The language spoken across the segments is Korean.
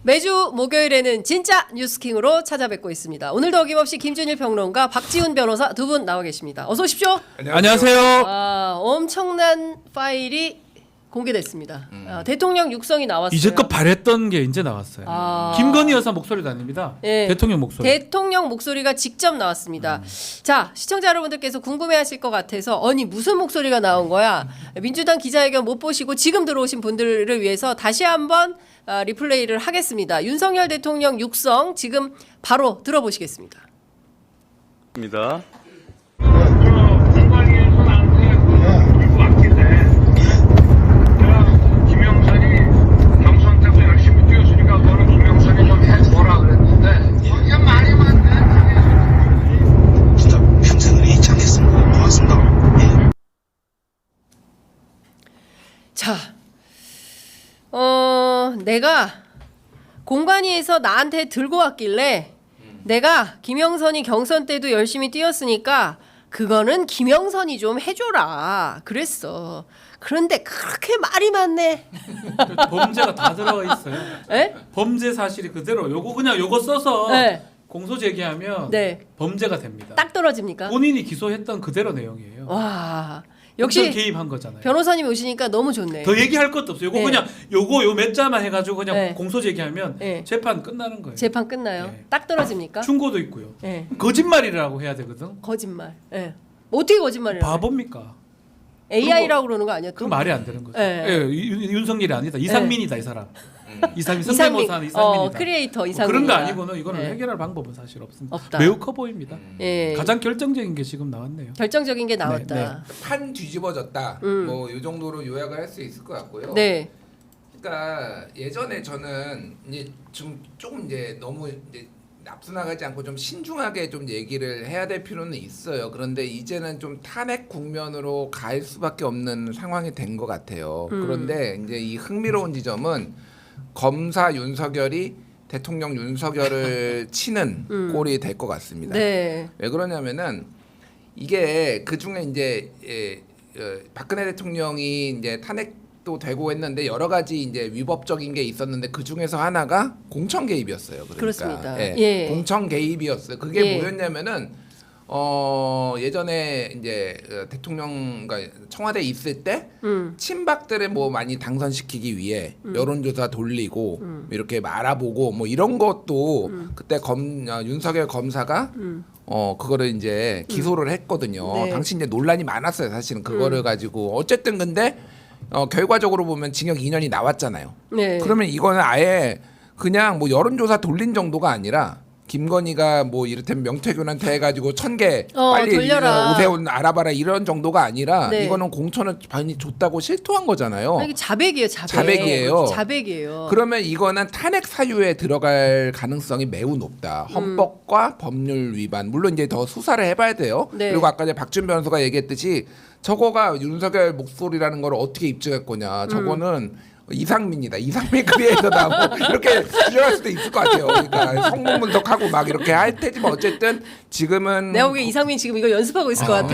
매주 목요일에는 진짜 뉴스킹으로 찾아뵙고 있습니다. 오늘도 어김없이 김준일 평론가, 박지훈 변호사 두 분 나와 계십니다. 어서 오십시오. 안녕하세요. 엄청난 파일이 공개됐습니다. 대통령 육성이 나왔어요. 이제껏 바랬던 게 이제 나왔어요. 김건희 여사 목소리도 아닙니다. 네. 대통령 목소리. 대통령 목소리가 직접 나왔습니다. 자, 시청자 여러분들께서 궁금해하실 것 같아서 아니 무슨 목소리가 나온 거야? 민주당 기자회견 못 보시고 지금 들어오신 분들을 위해서 다시 한번 리플레이를 하겠습니다. 윤석열 대통령 육성 지금 바로 들어보시겠습니다. 입니다. 자, 내가 공관위에서 나한테 들고 왔길래 내가 김영선이 경선 때도 열심히 뛰었으니까 그거는 김영선이 좀 해줘라 그랬어. 그런데 그렇게 말이 많네. 범죄가 다 들어가 있어요. 에? 범죄 사실이 그대로 요거 그냥 요거 써서 네. 공소 제기하면 네. 범죄가 됩니다. 딱 떨어집니까? 본인이 기소했던 그대로 내용이에요. 와, 역시 개입한 거잖아요. 변호사님이 오시니까 너무 좋네. 더 얘기할 것도 없어요. 요거 네. 그냥 요거 요 몇 자만 해가지고 그냥 네. 공소 제기하면 네. 재판 끝나는 거예요. 재판 끝나요? 네. 딱 떨어집니까? 충고도 있고요. 네. 거짓말이라고 해야 되거든. 거짓말. 네. 어떻게 거짓말이라고? 바보입니까? AI라고 그러는 거 아니야? 그 또? 말이 안 되는 거죠. 네. 예, 윤석열이 아니다. 이상민이다 이 사람. 이상민 이상민, 성대모사는 이상민이다. 크리에이터 이상민. 그런 거 아니고는 이거는 네. 해결할 방법은 사실 없습니다. 없다. 매우 커 보입니다. 예. 가장 결정적인 게 지금 나왔네요. 결정적인 게 나왔다. 네, 판 뒤집어졌다. 뭐 이 정도로 요약을 할 수 있을 것 같고요. 네. 그러니까 예전에 저는 이제 좀 조금 이제 너무 이제 납수 나가지 않고 좀 신중하게 좀 얘기를 해야 될 필요는 있어요. 그런데 이제는 좀 탄핵 국면으로 갈 수밖에 없는 상황이 된 것 같아요. 그런데 이제 이 흥미로운 지점은 검사 윤석열이 대통령 윤석열을 치는 꼴이 될 것 같습니다. 네. 왜 그러냐면은 이게 그 중에 이제 박근혜 대통령이 이제 탄핵도 되고 했는데 여러 가지 이제 위법적인 게 있었는데 그 중에서 하나가 공천 개입이었어요. 그러니까 그렇습니다. 예, 예. 공천 개입이었어요. 그게 예. 뭐였냐면은 예전에 이제 대통령 그러니까 청와대에 있을 때 친박들을 뭐 많이 당선시키기 위해 여론조사 돌리고 이렇게 알아보고 뭐 이런 것도 그때 윤석열 검사가 그거를 이제 기소를 했거든요. 네. 당시 이제 논란이 많았어요. 사실은 그거를 가지고 어쨌든 근데 결과적으로 보면 징역 2년이 나왔잖아요. 네. 그러면 이거는 아예 그냥 뭐 여론조사 돌린 정도가 아니라 김건희가 뭐 이를테면 명태균한테 해가지고 1000개 빨리 돌려라. 오세훈 알아봐라 이런 정도가 아니라 네. 이거는 공천을 많이 줬다고 실토한 거잖아요. 이게 자백이에요, 자백. 자백이에요. 자백이에요. 그러면 이거는 탄핵 사유에 들어갈 가능성이 매우 높다. 헌법과 법률 위반. 물론 이제 더 수사를 해봐야 돼요. 네. 그리고 아까 이제 박준 변호사가 얘기했듯이 저거가 윤석열 목소리라는 걸 어떻게 입증할 거냐. 저거는 이상민이다. 이상민 크리에이터다. 뭐 이렇게 주장할 수도 있을 것 같아요. 그러니까 성문 분석하고 막 이렇게 할 테지만 어쨌든 지금은 내가 보기엔 이상민 지금 이거 연습하고 있을 것 같아.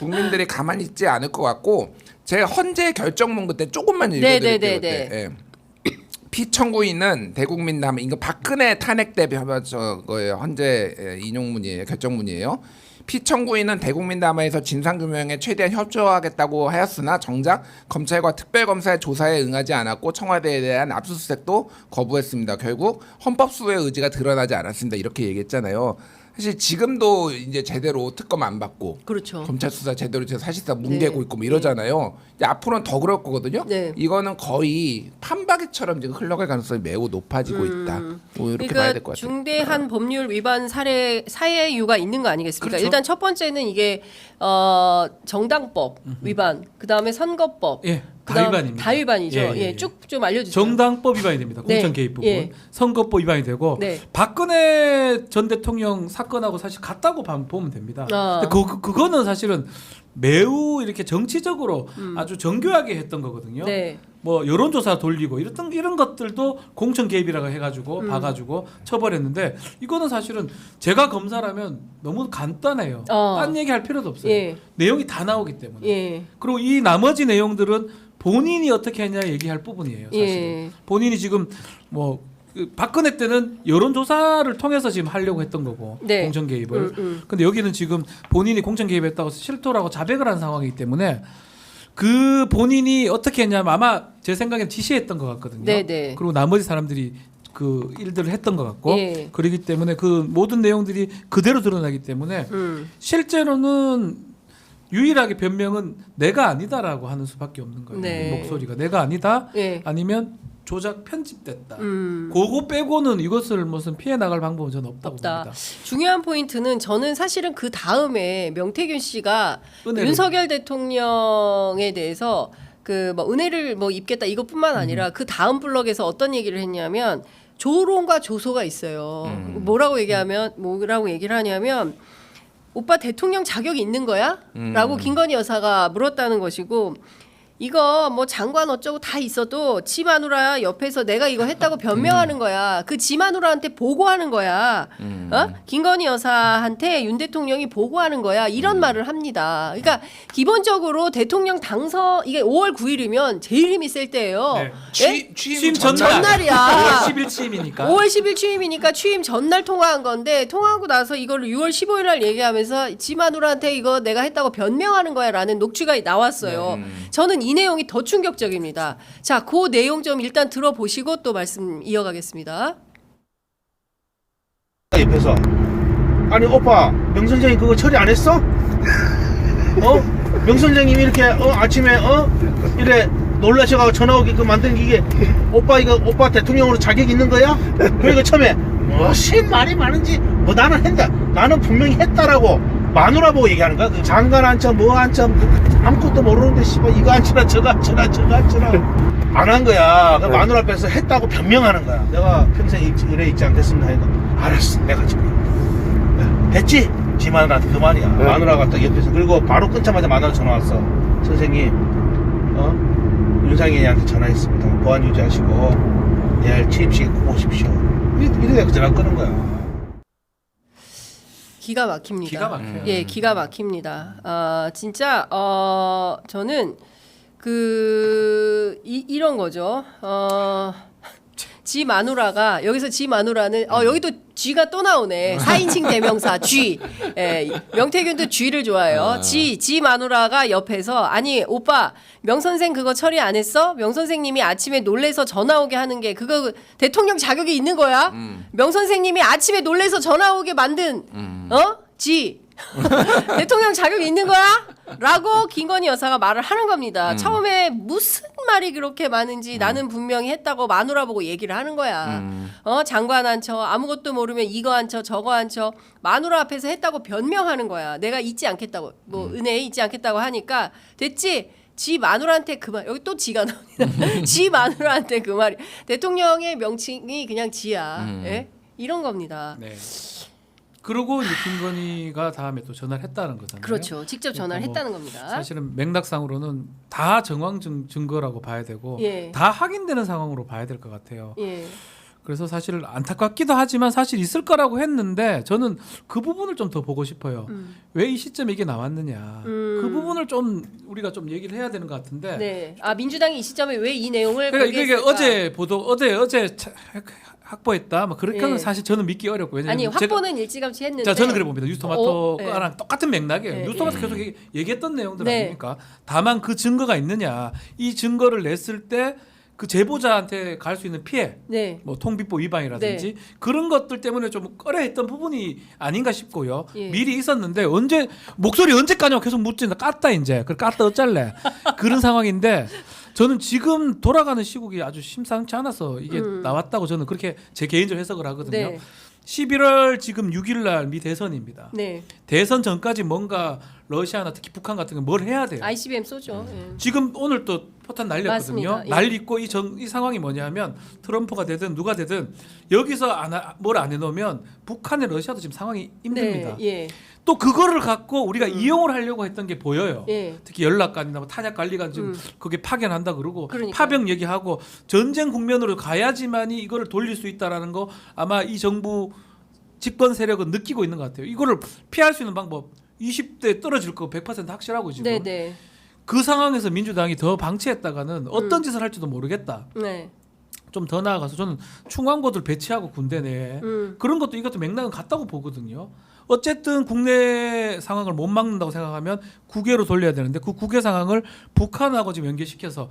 국민들이 가만히 있지 않을 것 같고 제가 헌재 결정문 그때 조금만 네, 읽어드릴게요. 네, 네, 그때. 예. 피청구인은 대국민남 이거 박근혜 탄핵 때 저거예요. 헌재 인용문이에요. 결정문이에요. 피청구인은 대국민담화에서 진상규명에 최대한 협조하겠다고 하였으나 정작 검찰과 특별검사의 조사에 응하지 않았고 청와대에 대한 압수수색도 거부했습니다. 결국 헌법수호의 의지가 드러나지 않았습니다. 이렇게 얘기했잖아요. 사실 지금도 이제 제대로 특검 안 받고 그렇죠. 검찰 수사 제대로 해서 사실상 뭉개고 네. 있고 뭐 이러잖아요. 이제 앞으로는 더 그럴 거거든요. 네. 이거는 거의 판박이처럼 지금 흘러갈 가능성이 매우 높아지고 있다. 뭐 이렇게 봐야 될 그러니까 것 같아요. 중대한 법률 위반 사례유가 있는 거 아니겠습니까? 그렇죠. 일단 첫 번째는 이게 정당법 위반, 그 다음에 선거법, 예, 다 그다음 위반입니다. 다 위반이죠. 예, 예, 예, 예. 쭉 좀 알려주세요. 정당법 위반이 됩니다. 네. 공천 개입 부분, 예. 선거법 위반이 되고 네. 박근혜 전 대통령 사건하고 사실 같다고 보면 됩니다. 근데 그거는 사실은 매우 이렇게 정치적으로 아주 정교하게 했던 거거든요. 네. 뭐 여론조사 돌리고 이런 것들도 공천 개입이라고 해가지고 봐가지고 처벌했는데 이거는 사실은 제가 검사라면 너무 간단해요. 딴 얘기할 필요도 없어요. 예. 내용이 다 나오기 때문에. 예. 그리고 이 나머지 내용들은 본인이 어떻게 했냐 얘기할 부분이에요. 사실 예. 본인이 지금 뭐 박근혜 때는 여론조사를 통해서 지금 하려고 했던 거고 네. 공천 개입을. 근데 여기는 지금 본인이 공천 개입했다고 실토라고 자백을 한 상황이기 때문에 그 본인이 어떻게 했냐면 아마 제 생각엔 지시했던 것 같거든요. 네네. 그리고 나머지 사람들이 그 일들을 했던 것 같고 예. 그렇기 때문에 그 모든 내용들이 그대로 드러나기 때문에 실제로는 유일하게 변명은 내가 아니다라고 하는 수밖에 없는 거예요. 네. 목소리가 내가 아니다 예. 아니면 조작 편집됐다. 그거 빼고는 이것을 무슨 피해 나갈 방법은 저는 없다고 없다. 봅니다. 중요한 포인트는 저는 사실은 그 다음에 명태균 씨가 은혜를- 윤석열 대통령에 대해서 그 뭐 은혜를 뭐 입겠다 이것뿐만 아니라 그 다음 블럭에서 어떤 얘기를 했냐면 조롱과 조소가 있어요. 뭐라고 얘기를 하냐면 오빠 대통령 자격이 있는 거야? 라고 김건희 여사가 물었다는 것이고 이거 뭐 장관 어쩌고 다 있어도 지 마누라 옆에서 내가 이거 했다고 변명하는 거야. 그 지 마누라한테 보고하는 거야. 어? 김건희 여사한테 윤 대통령이 보고하는 거야. 이런 말을 합니다. 그러니까 기본적으로 대통령 당선 이게 5월 9일이면 제일 힘이 셀 때예요. 네. 예? 취임 전날. 전날이야. 5월 10일 취임이니까. 5월 10일 취임이니까 취임 전날 통화한 건데 통화하고 나서 이거를 6월 15일 날 얘기하면서 지 마누라한테 이거 내가 했다고 변명하는 거야라는 녹취가 나왔어요. 저는 이 내용이 더 충격적입니다. 자, 그 내용 좀 일단 들어보시고 또 말씀 이어가겠습니다. 옆에서 아니 오빠 명 선생님 그거 처리 안 했어? 명 선생님이 이렇게 아침에 이래 놀라셔가지고 전화 오게끔 만든 게 이게 오빠 이거 오빠 대통령으로 자격 있는 거야? 그러니까 처음에 무슨 말이 많은지 뭐 나는 했다 나는 분명히 했다라고 마누라 보고 얘기하는 거야. 그 장관 앉혀 뭐 앉혀 아무것도 모르는데 씨발 이거 앉혀라 저거 앉혀라 저거 앉혀라 안 한 거야. 그 마누라 앞에서 했다고 변명하는 거야. 내가 평생 이래 있지 않겠습니다 하니까 알았어 내가 지금 됐지? 지 마누라한테 그 말이야. 마누라가 딱 옆에서 그리고 바로 끊자마자 마누라 전화 왔어. 선생님 윤상현이한테 전화했습니다. 보안 유지하시고 내일 취임식에 꼭 오십시오. 이래 전화 끄는 거야. 기가 막힙니다. 기가 막혀요. 예, 기가 막힙니다. 진짜 저는 이런 거죠. 지 마누라가 여기서 지 마누라는 여기도 쥐가 또 나오네. 4인칭 대명사 쥐. 예, 명태균도 쥐를 좋아해요. 지 마누라가 옆에서 아니 오빠 명 선생 그거 처리 안 했어? 명 선생님이 아침에 놀래서 전화 오게 하는 게 그거 대통령 자격이 있는 거야? 명 선생님이 아침에 놀래서 전화 오게 만든 지 대통령 자격이 있는 거야? 라고 김건희 여사가 말을 하는 겁니다. 처음에 무슨 말이 그렇게 많은지 나는 분명히 했다고 마누라 보고 얘기를 하는 거야. 장관 안 쳐. 아무것도 모르면 이거 안 쳐. 저거 안 쳐. 마누라 앞에서 했다고 변명하는 거야. 내가 잊지 않겠다고. 뭐 은혜에 잊지 않겠다고 하니까 됐지? 지 마누라한테 그 말. 여기 또 지가 나옵니다. 지 마누라한테 그 말이. 대통령의 명칭이 그냥 지야. 예? 이런 겁니다. 네. 그리고 이제 김건희가 다음에 또 전화를 했다는 거잖아요. 그렇죠. 직접 전화를 뭐 했다는 겁니다. 사실은 맥락상으로는 다 정황 증거라고 봐야 되고 예. 다 확인되는 상황으로 봐야 될 것 같아요. 예. 그래서 사실 안타깝기도 하지만 사실 있을 거라고 했는데 저는 그 부분을 좀 더 보고 싶어요. 왜 이 시점에 이게 나왔느냐. 그 부분을 좀 우리가 좀 얘기를 해야 되는 것 같은데. 네. 민주당이 이 시점에 왜 이 내용을 그러니까 이게 공개했을까? 어제 보도 어제 확보했다. 뭐 그렇게는 예. 사실 저는 믿기 어렵고 왜냐면 아니 확보는 일찌감치 했는데. 자 저는 그래 봅니다. 뉴스토마토랑 네. 똑같은 맥락이에요. 네, 뉴스토마토 계속 얘기했던 내용들 네. 아닙니까? 다만 그 증거가 있느냐. 이 증거를 냈을 때 그 제보자한테 갈 수 있는 피해, 네. 뭐 통비법 위반이라든지 그런 것들 때문에 좀 꺼려했던 부분이 아닌가 싶고요. 예. 미리 있었는데 목소리 언제까지 계속 묻지? 나 깠다 이제. 그걸 깠다 어쩔래? 그런 상황인데 저는 지금 돌아가는 시국이 아주 심상치 않아서 이게 나왔다고 저는 그렇게 제 개인적으로 해석을 하거든요. 네. 11월 지금 6일 날 미 대선입니다. 네. 대선 전까지 뭔가 러시아나 특히 북한 같은 거 뭘 해야 돼요. ICBM 쏘죠. 예. 지금 오늘 또 포탄 날렸거든요. 맞습니다. 예. 날리고 이 상황이 뭐냐면 트럼프가 되든 누가 되든 여기서 뭘 안 해놓으면 북한의 러시아도 지금 상황이 힘듭니다. 네. 예. 또 그거를 갖고 우리가 이용을 하려고 했던 게 보여요. 예. 특히 연락관이나 뭐 탄약 관리관 지금 그게 파견한다 그러고 그러니까요. 파병 얘기하고 전쟁 국면으로 가야지만이 이거를 돌릴 수 있다라는 거 아마 이 정부 집권 세력은 느끼고 있는 것 같아요. 이거를 피할 수 있는 방법 20대 떨어질 거 100% 확실하고 지금. 네, 네. 그 상황에서 민주당이 더 방치했다가는 어떤 짓을 할지도 모르겠다. 네. 좀 더 나아가서 저는 충원고들 배치하고 군대 내에 그런 것도 이것도 맥락은 같다고 보거든요. 어쨌든 국내 상황을 못 막는다고 생각하면 국외로 돌려야 되는데 그 국외 상황을 북한하고 지금 연계시켜서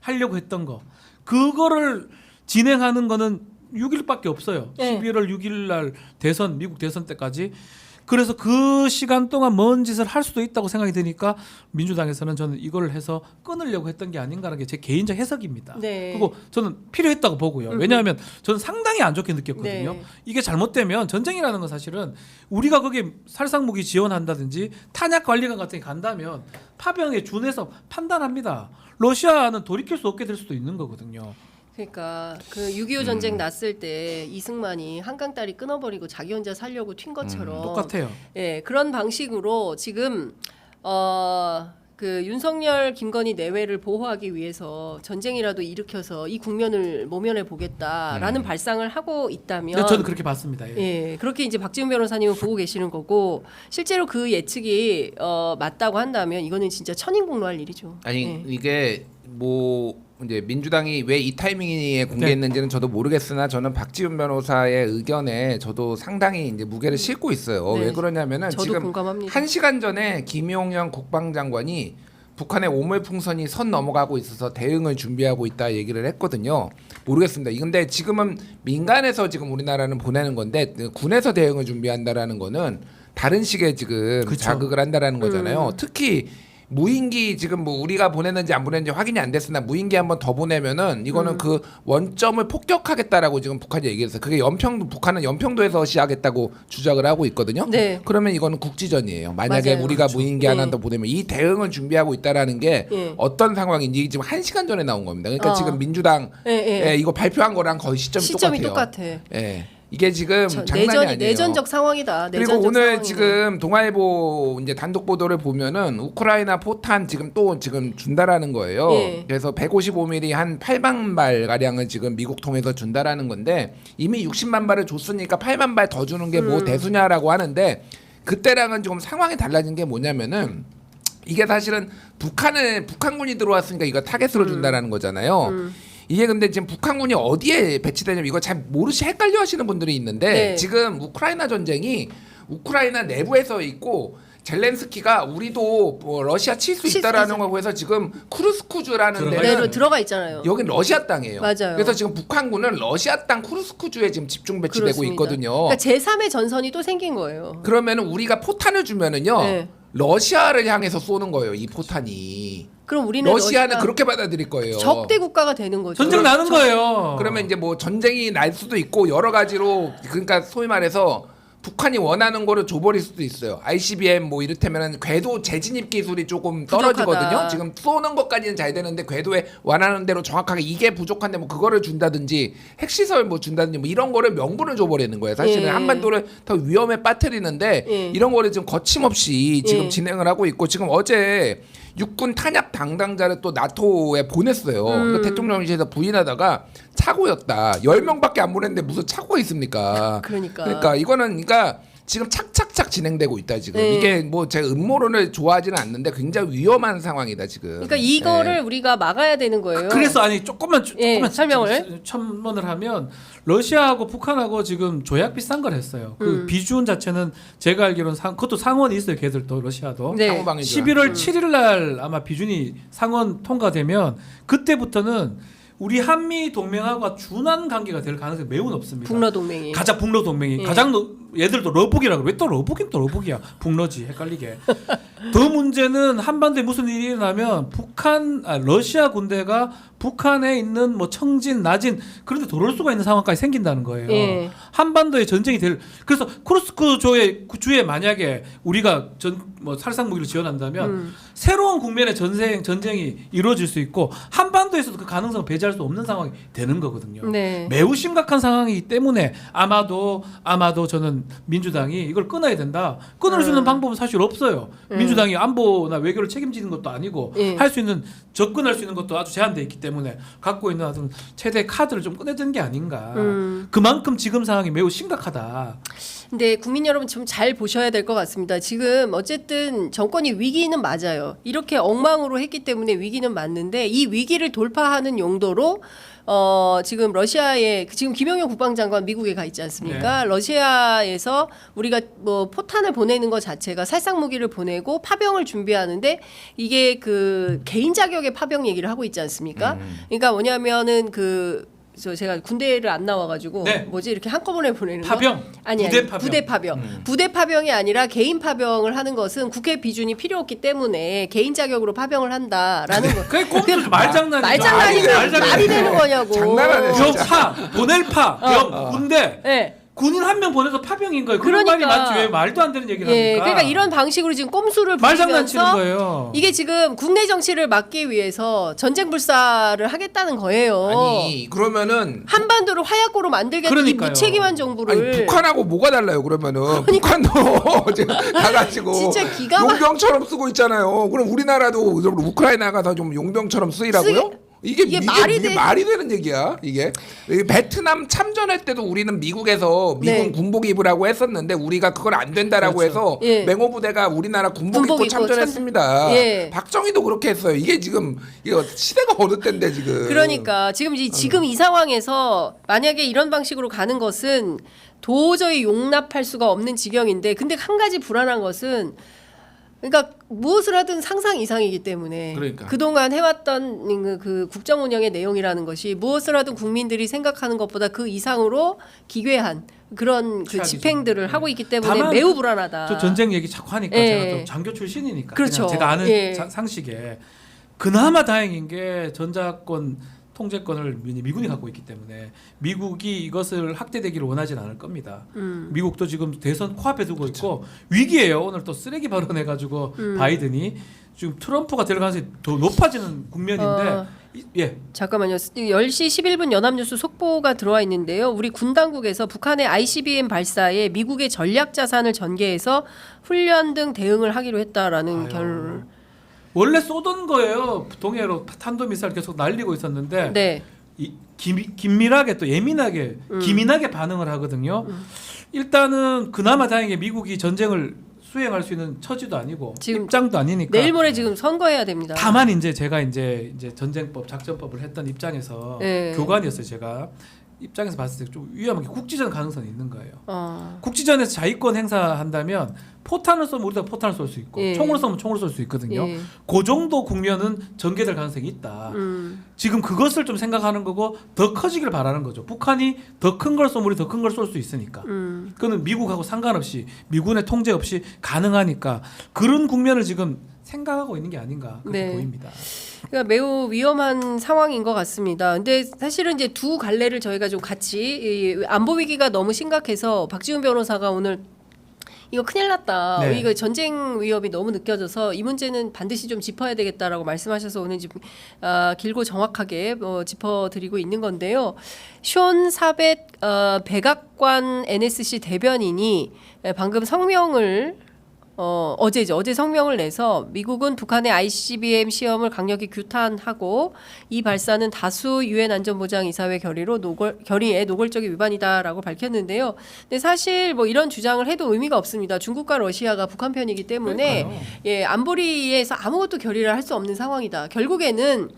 하려고 했던 거 그거를 진행하는 거는 6일밖에 없어요. 네. 11월 6일 날 대선 미국 대선 때까지. 그래서 그 시간 동안 뭔 짓을 할 수도 있다고 생각이 드니까 민주당에서는 저는 이걸 해서 끊으려고 했던 게 아닌가라는 게 제 개인적 해석입니다. 네. 그리고 저는 필요했다고 보고요. 왜냐하면 저는 상당히 안 좋게 느꼈거든요. 네. 이게 잘못되면 전쟁이라는 건 사실은 우리가 거기에 살상무기 지원한다든지 탄약 관리관 같은 게 간다면 파병에 준해서 판단합니다. 러시아는 돌이킬 수 없게 될 수도 있는 거거든요. 그러니까 그 6.25 전쟁 났을 때 이승만이 한강 다리 끊어버리고 자기 혼자 살려고 튄 것처럼 똑같아요. 예, 그런 방식으로 지금 그 윤석열, 김건희 내외를 보호하기 위해서 전쟁이라도 일으켜서 이 국면을 모면해 보겠다라는 발상을 하고 있다면 근데 저는 그렇게 봤습니다. 예. 예, 그렇게 이제 박지훈 변호사님은 보고 계시는 거고 실제로 그 예측이 맞다고 한다면 이거는 진짜 천인공노할 일이죠. 아니 예. 이게 뭐 이제 민주당이 왜 이 타이밍에 공개했는지는 저도 모르겠으나 저는 박지훈 변호사의 의견에 저도 상당히 이제 무게를 싣고 있어요. 네. 왜 그러냐면은 저도 지금 공감합니다. 1시간 전에 김용현 국방장관이 북한의 오물풍선이 선 넘어가고 있어서 대응을 준비하고 있다 얘기를 했거든요. 모르겠습니다. 근데 지금은 민간에서 지금 우리나라는 보내는 건데 군에서 대응을 준비한다라는 거는 다른 식의 지금 그쵸. 자극을 한다라는 거잖아요. 특히 무인기 지금 뭐 우리가 보냈는지 안 보냈는지 확인이 안 됐으나 무인기 한번 더 보내면은 이거는 그 원점을 폭격하겠다라고 지금 북한이 얘기했어요. 그게 연평도 북한은 연평도에서 시작했다고 주장을 하고 있거든요. 네. 그러면 이거는 국지전이에요. 만약에 맞아요. 우리가 그렇죠. 무인기 하나 네. 더 보내면 이 대응을 준비하고 있다라는 게 예. 어떤 상황인지 지금 1시간 전에 나온 겁니다. 그러니까 지금 민주당 예. 이거 발표한 거랑 거의 시점이 똑같아. 예. 이게 지금 장난이 아니에요. 내전적 상황이다. 그리고 내전적 오늘 상황이네. 지금 동아일보 이제 단독 보도를 보면은 우크라이나 포탄 지금 준다라는 거예요. 예. 그래서 155mm 한 8만 발 가량을 지금 미국 통해서 준다라는 건데 이미 60만 발을 줬으니까 8만 발 더 주는 게 뭐 대수냐라고 하는데 그때랑은 좀 상황이 달라진 게 뭐냐면은 이게 사실은 북한군이 들어왔으니까 이거 타겟으로 준다라는 거잖아요. 이게 근데 지금 북한군이 어디에 배치되냐면 이거 잘 헷갈려 하시는 분들이 있는데 네. 지금 우크라이나 전쟁이 우크라이나 내부에서 있고 젤렌스키가 우리도 뭐 러시아 칠 수 있다라는 거고 해서 지금 쿠르스쿠주라는 데는 들어가 있잖아요. 여긴 러시아 땅이에요. 맞아요. 그래서 지금 북한군은 러시아 땅 쿠르스쿠주에 지금 집중 배치되고 그렇습니다. 있거든요. 그러니까 제3의 전선이 또 생긴 거예요. 그러면은 우리가 포탄을 주면은요. 네. 러시아를 향해서 쏘는 거예요. 이 포탄이. 그럼 우리는 러시아는 러시아가 그렇게 받아들일 거예요. 적대 국가가 되는 거죠. 전쟁 나는 거예요. 그러면 이제 뭐 전쟁이 날 수도 있고 여러 가지로 그러니까 소위 말해서 북한이 원하는 거를 줘버릴 수도 있어요. ICBM 뭐 이를테면은 궤도 재진입 기술이 조금 떨어지거든요. 부족하다. 지금 쏘는 것까지는 잘 되는데 궤도에 원하는 대로 정확하게 이게 부족한데 뭐 그거를 준다든지 핵시설 뭐 준다든지 뭐 이런 거를 명분을 줘버리는 거예요. 사실은 예. 한반도를 더 위험에 빠뜨리는데 예. 이런 거를 지금 거침없이 지금 예. 진행을 하고 있고 지금 어제 육군 탄약 담당자를 또 나토에 보냈어요. 그 대통령실에서 부인하다가 착오였다. 10명밖에 안 보냈는데 무슨 착오가 있습니까? 그러니까. 이거는 지금 착착착 진행되고 있다 지금. 네. 이게 뭐 제가 음모론을 좋아하지는 않는데 굉장히 위험한 상황이다 지금. 그러니까 이거를 예. 우리가 막아야 되는 거예요. 그래서 아니 조금만 설명을. 첨언을 하면 러시아하고 북한하고 지금 조약 비슷한 걸 했어요. 그 비준 자체는 제가 알기로는 그것도 상원이 있어요. 걔들도 러시아도. 네. 상호방위죠. 11월 7일 날 아마 비준이 상원 통과되면 그때부터는 우리 한미 동맹하고 준한 관계가 될 가능성이 매우 높습니다. 북러 동맹이. 가장 북러 동맹이 예. 가장 얘들도 러북이라고 왜 또 러북이면 또 러북이야 북러지 헷갈리게. 더 문제는 한반도에 무슨 일이 일어나면 러시아 군대가 북한에 있는 뭐 청진, 나진 그런데 들어올 수가 있는 상황까지 생긴다는 거예요. 예. 한반도에 전쟁이 그래서 쿠르스크 주에 만약에 우리가 살상 무기를 지원한다면 새로운 국면의 전쟁이 이루어질 수 있고 한반도에서도 그 가능성을 배제할 수 없는 상황이 되는 거거든요. 네. 매우 심각한 상황이기 때문에 아마도 저는 민주당이 이걸 끊어야 된다. 끊을 수 있는 방법은 사실 없어요. 민주당이 안보나 외교를 책임지는 것도 아니고 예. 할 수 있는 접근할 수 있는 것도 아주 제한돼 있기 때문에 갖고 있는 어떤 최대 카드를 좀 꺼내든 게 아닌가. 그만큼 지금 상황이 매우 심각하다. 근데 국민 여러분 좀 잘 보셔야 될 것 같습니다. 지금 어쨌든 정권이 위기는 맞아요. 이렇게 엉망으로 했기 때문에 위기는 맞는데 이 위기를 돌파하는 용도로 지금 러시아에 지금 김영현 국방장관 미국에 가 있지 않습니까? 러시아에서 우리가 뭐 포탄을 보내는 것 자체가 살상 무기를 보내고 파병을 준비하는데 이게 그 개인 자격의 파병 얘기를 하고 있지 않습니까? 그러니까 뭐냐면은 제가 군대를 안 나와가지고 네. 뭐지 이렇게 한꺼번에 보내는 거? 파병, 부대 파병. 부대 파병. 부대 파병이 아니라 개인 파병을 하는 것은 국회 비준이 필요 없기 때문에 개인 자격으로 파병을 한다라는 거. 그게 꼼수 말장난이죠. 말장난이면 말이 되는 거냐고. 장난하네, 진짜. 파, 보낼 파, 병, 군대. 네. 군인 한 명 보내서 파병인 거예요. 그런 그러니까. 말이 맞지 왜 말도 안 되는 얘기를 예, 합니까? 그러니까 이런 방식으로 지금 꼼수를 말장난치는 부리면서 거예요. 이게 지금 국내 정치를 막기 위해서 전쟁 불사를 하겠다는 거예요. 아니 그러면은 한반도를 화약고로 만들겠다는 이 그러니까요. 무책임한 정부를. 아니 북한하고 뭐가 달라요 그러면은 북한도 지금 가가지고 진짜 기가 막- 용병처럼 쓰고 있잖아요. 그럼 우리나라도 좀 우크라이나 가서 좀 용병처럼 쓰이라고요? 이게 말이 되는 얘기야 이게. 이 베트남 참전할 때도 우리는 미국에서 미군 네. 군복 입으라고 했었는데 우리가 그걸 안 된다라고 그렇죠. 해서 예. 맹호부대가 우리나라 군복 군복 입고 입고 참전했습니다. 예. 박정희도 그렇게 했어요. 이게 지금 이거 시대가 어느 때인데 지금. 그러니까 지금 이 상황에서 만약에 이런 방식으로 가는 것은 도저히 용납할 수가 없는 지경인데 근데 한 가지 불안한 것은 그러니까 무엇을 하든 상상 이상이기 때문에 그러니까. 그동안 해왔던 그 국정 운영의 내용이라는 것이 무엇을 하든 국민들이 생각하는 것보다 그 이상으로 기괴한 그런 그 최악이죠. 집행들을 하고 있기 때문에 다만 매우 불안하다. 저 전쟁 얘기 자꾸 하니까 예. 제가 좀 장교 출신이니까 그렇죠. 그냥 제가 아는 예. 상식에 그나마 다행인 게 전자권 통제권을 미군이 갖고 있기 때문에 미국이 이것을 확대되기를 원하지는 않을 겁니다. 미국도 지금 대선 코앞에 두고 있고 위기예요. 오늘 또 쓰레기 발언해가지고 바이든이 지금 트럼프가 될 가능성이 더 높아지는 국면인데 예. 잠깐만요. 10시 11분 연합뉴스 속보가 들어와 있는데요. 우리 군 당국에서 북한의 ICBM 발사에 미국의 전략 자산을 전개해서 훈련 등 대응을 하기로 했다라는 아유. 결. 원래 쏘던 거예요. 동해로 탄도미사일 계속 날리고 있었는데 네. 긴밀하게 또 예민하게 기민하게 반응을 하거든요. 일단은 그나마 다행히 미국이 전쟁을 수행할 수 있는 처지도 아니고 지금 입장도 아니니까. 내일 모레 지금 선거해야 됩니다. 다만 이제 제가 이제 전쟁법 작전법을 했던 입장에서 네. 교관이었어요. 제가 입장에서 봤을 때 좀 위험하게 국지전 가능성이 있는 거예요. 어. 국지전에서 자위권 행사한다면 포탄을 쏘면 우리가 포탄을 쏠 수 있고 예. 총을 쏘면 총을 쏠 수 있거든요. 예. 그 정도 국면은 전개될 가능성이 있다. 지금 그것을 좀 생각하는 거고 더 커지길 바라는 거죠. 북한이 더 큰 걸 쏘면 우리 더 큰 걸 쏠 수 있으니까. 그거는 미국하고 상관없이 미군의 통제 없이 가능하니까 그런 국면을 지금 생각하고 있는 게 아닌가 그렇게 네. 보입니다. 그러니까 매우 위험한 상황인 것 같습니다. 근데 사실은 이제 두 갈래를 저희가 좀 같이 이 안보 위기가 너무 심각해서 박지훈 변호사가 오늘 이거 큰일 났다. 네. 이거 전쟁 위협이 너무 느껴져서 이 문제는 반드시 좀 짚어야 되겠다라고 말씀하셔서 오늘 지금 길고 정확하게 짚어드리고 있는 건데요. 숀 사벳 백악관 NSC 대변인이 방금 성명을 어제 성명을 내서 미국은 북한의 ICBM 시험을 강력히 규탄하고 이 발사는 다수 유엔 안전보장이사회 결의에 노골적인 위반이다라고 밝혔는데요. 근데 사실 뭐 이런 주장을 해도 의미가 없습니다. 중국과 러시아가 북한 편이기 때문에 그러니까요. 예, 안보리에서 아무것도 결의를 할 수 없는 상황이다. 결국에는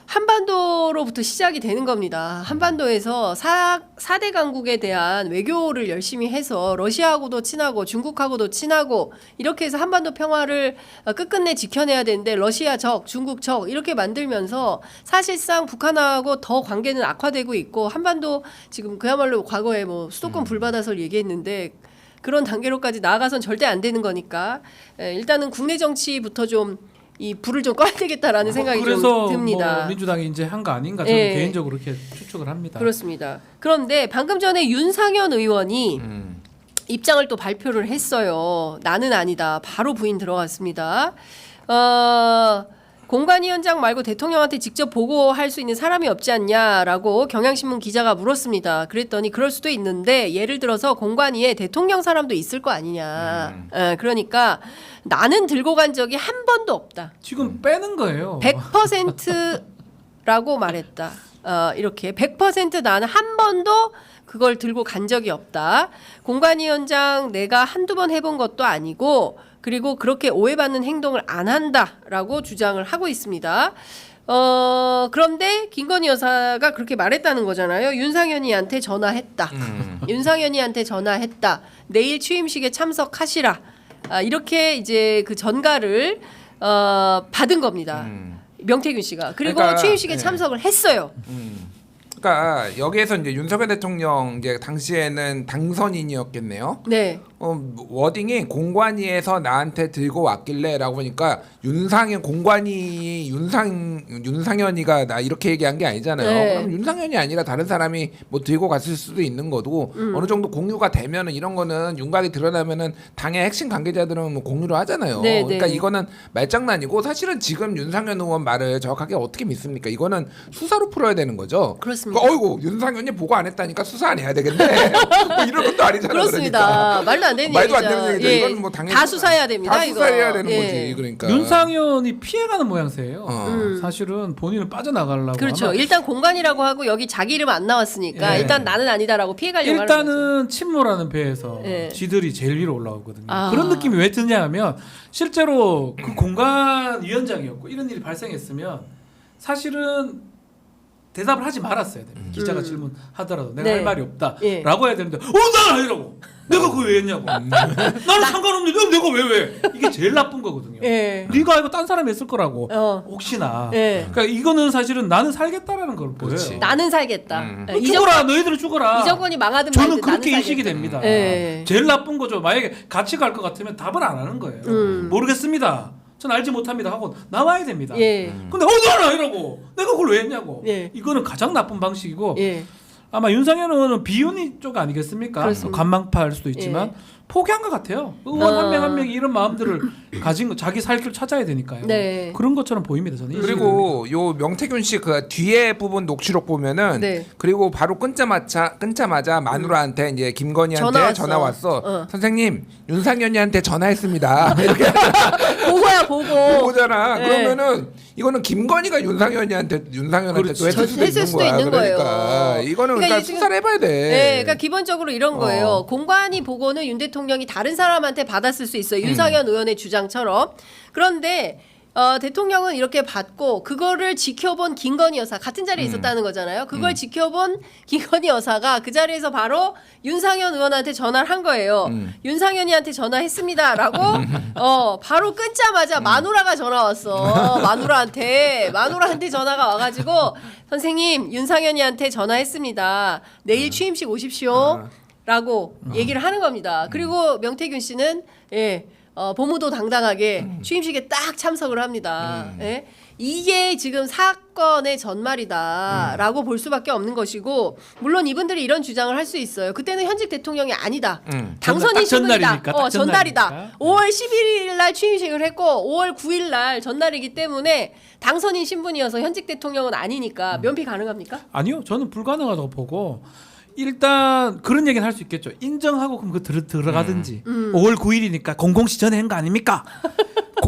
한반도로부터 시작이 되는 겁니다. 한반도에서 4대 강국에 대한 외교를 열심히 해서 러시아하고도 친하고 중국하고도 친하고 이렇게 해서 한반도 평화를 끝끝내 지켜내야 되는데 러시아 적, 중국 적 이렇게 만들면서 사실상 북한하고 더 관계는 악화되고 있고 한반도 지금 그야말로 과거에 뭐 수도권 불바다설 얘기했는데 그런 단계로까지 나아가선 절대 안 되는 거니까 일단은 국내 정치부터 좀 이 불을 좀 꺼야 되겠다라는 생각이 그래서 좀 듭니다. 뭐 민주당이 이제 한 거 아닌가 저는 예. 개인적으로 그렇게 추측을 합니다. 그렇습니다. 그런데 방금 전에 윤상현 의원이 입장을 또 발표를 했어요. 나는 아니다. 바로 부인 들어갔습니다. 공관위원장 말고 대통령한테 직접 보고할 수 있는 사람이 없지 않냐라고 경향신문 기자가 물었습니다. 그랬더니 그럴 수도 있는데 예를 들어서 공관위에 대통령 사람도 있을 거 아니냐. 그러니까 나는 들고 간 적이 한 번도 없다. 지금 빼는 거예요. 100%라고 말했다. 이렇게 100% 나는 한 번도 그걸 들고 간 적이 없다. 공관위원장 내가 한두 번 해본 것도 아니고 그리고 그렇게 오해받는 행동을 안 한다라고 주장을 하고 있습니다. 그런데 김건희 여사가 그렇게 말했다는 거잖아요. 윤상현이한테 전화했다. 윤상현이한테 전화했다. 내일 취임식에 참석하시라. 이렇게 이제 그 전가를 받은 겁니다. 명태균 씨가. 그리고 그러니까, 취임식에 네. 참석을 했어요. 그러니까 여기에서 이제 윤석열 대통령 이제 당시에는 당선인이었겠네요. 네. 워딩이 공관위에서 나한테 들고 왔길래라고 보니까 윤상현이가 나 이렇게 얘기한 게 아니잖아요. 네. 그럼 윤상현이 아니라 다른 사람이 뭐 들고 갔을 수도 있는 거고 어느 정도 공유가 되면은 이런 거는 윤곽이 드러나면은 당의 핵심 관계자들은 뭐 공유를 하잖아요. 네, 그러니까 네. 이거는 말장난이고 사실은 지금 윤상현 의원 말을 정확하게 어떻게 믿습니까? 이거는 수사로 풀어야 되는 거죠. 그렇습니다. 어이구 윤상현이 보고 안 했다니까 수사 안 해야 되겠네. 뭐 이런 것도 아니잖아. 그렇습니다. 그러니까. 말도 안 되는 말도 안 얘기죠. 되는 얘기죠. 예. 이건 뭐 당연히 다 수사해야 됩니다. 다 이거. 수사해야 되는 예. 거지. 그러니까 윤상현이 피해가는 모양새예요. 어. 사실은 본인은 빠져나가려고 그렇죠. 아마 일단 공간이라고 하고 여기 자기 이름 안 나왔으니까 예. 일단 나는 아니다라고 피해가려고 하는 거죠. 일단은 침몰하는 배에서 예. 지들이 제일 위로 올라오거든요. 아. 그런 느낌이 왜 드냐 하면 실제로 그 공관위원장이었고 이런 일이 발생했으면 사실은 대답을 하지 말았어야 됩니다. 기자가 질문하더라도 내가 네. 할 말이 없다라고 예. 해야 되는데 난 아니라고. 내가 그거 왜 했냐고. 나는 상관없는데 내가 왜. 이게 제일 나쁜 거거든요. 예. 네가 알고 딴 사람이 했을 거라고. 어. 혹시나. 예. 그러니까 이거는 사실은 나는 살겠다라는 걸 보여요. 그렇지. 나는 살겠다. 예. 죽어라 너희들은 죽어라. 이 정권이 망하든 저는 말든 그렇게 나는 인식이 살겠다. 됩니다. 예. 제일 나쁜 거죠. 만약에 같이 갈 것 같으면 답을 안 하는 거예요. 모르겠습니다. 전 알지 못합니다 하고 나와야 됩니다. 예. 근데 너는 이러고 내가 그걸 왜 했냐고. 예. 이거는 가장 나쁜 방식이고 예. 아마 윤상현 의원은 비윤리 쪽 아니겠습니까? 그렇습니다. 관망파일 수도 있지만 예. 포기한 것 같아요. 의원 한 명 아. 한 명이 이런 마음들을 가진 거 자기 살 길 찾아야 되니까요. 네. 그런 것처럼 보입니다. 저는. 이 그리고 요 명태균 씨 그 뒤에 부분 녹취록 보면은 네. 그리고 바로 끊자마자 마누라한테 이제 김건희한테 전화 왔어. 선생님 윤상현이한테 전화했습니다. 이렇게 보고야 보고. 보잖아. 네. 그러면은 이거는 김건희가 윤상현한테 그렇지. 또 했을 수도 있는 거야. 그러니까 이거는 그러니까 지금- 수사를 해봐야 돼. 네, 그러니까 기본적으로 이런 거예요. 어. 공관위 보고는 윤 대통령이 다른 사람한테 받았을 수 있어요. 윤상현 의원의 주장처럼. 그런데 대통령은 이렇게 받고 그거를 지켜본 김건희 여사 같은 자리에 있었다는 거잖아요. 그걸 지켜본 김건희 여사가 그 자리에서 바로 윤상현 의원한테 전화를 한 거예요. 윤상현이한테 전화했습니다라고 바로 끊자마자 마누라가 전화 왔어. 마누라한테 전화가 와가지고 선생님 윤상현이한테 전화했습니다. 내일 취임식 오십시오. 라고 얘기를 하는 겁니다. 그리고 명태균 씨는 법무도 당당하게 취임식에 딱 참석을 합니다. 예? 이게 지금 사건의 전말이다라고 볼 수밖에 없는 것이고 물론 이분들이 이런 주장을 할 수 있어요. 그때는 현직 대통령이 아니다. 당선인 딱 신분이다. 전날이니까, 딱 전날이다. 전날이니까. 5월 11일 날 취임식을 했고 5월 9일 날 전날이기 때문에 당선인 신분이어서 현직 대통령은 아니니까 면피 가능합니까? 아니요, 저는 불가능하다고 보고 일단 그런 얘기는 할 수 있겠죠. 인정하고 그럼 그 들어가든지 5월 9일이니까 공공시 전에 한 거 아닙니까?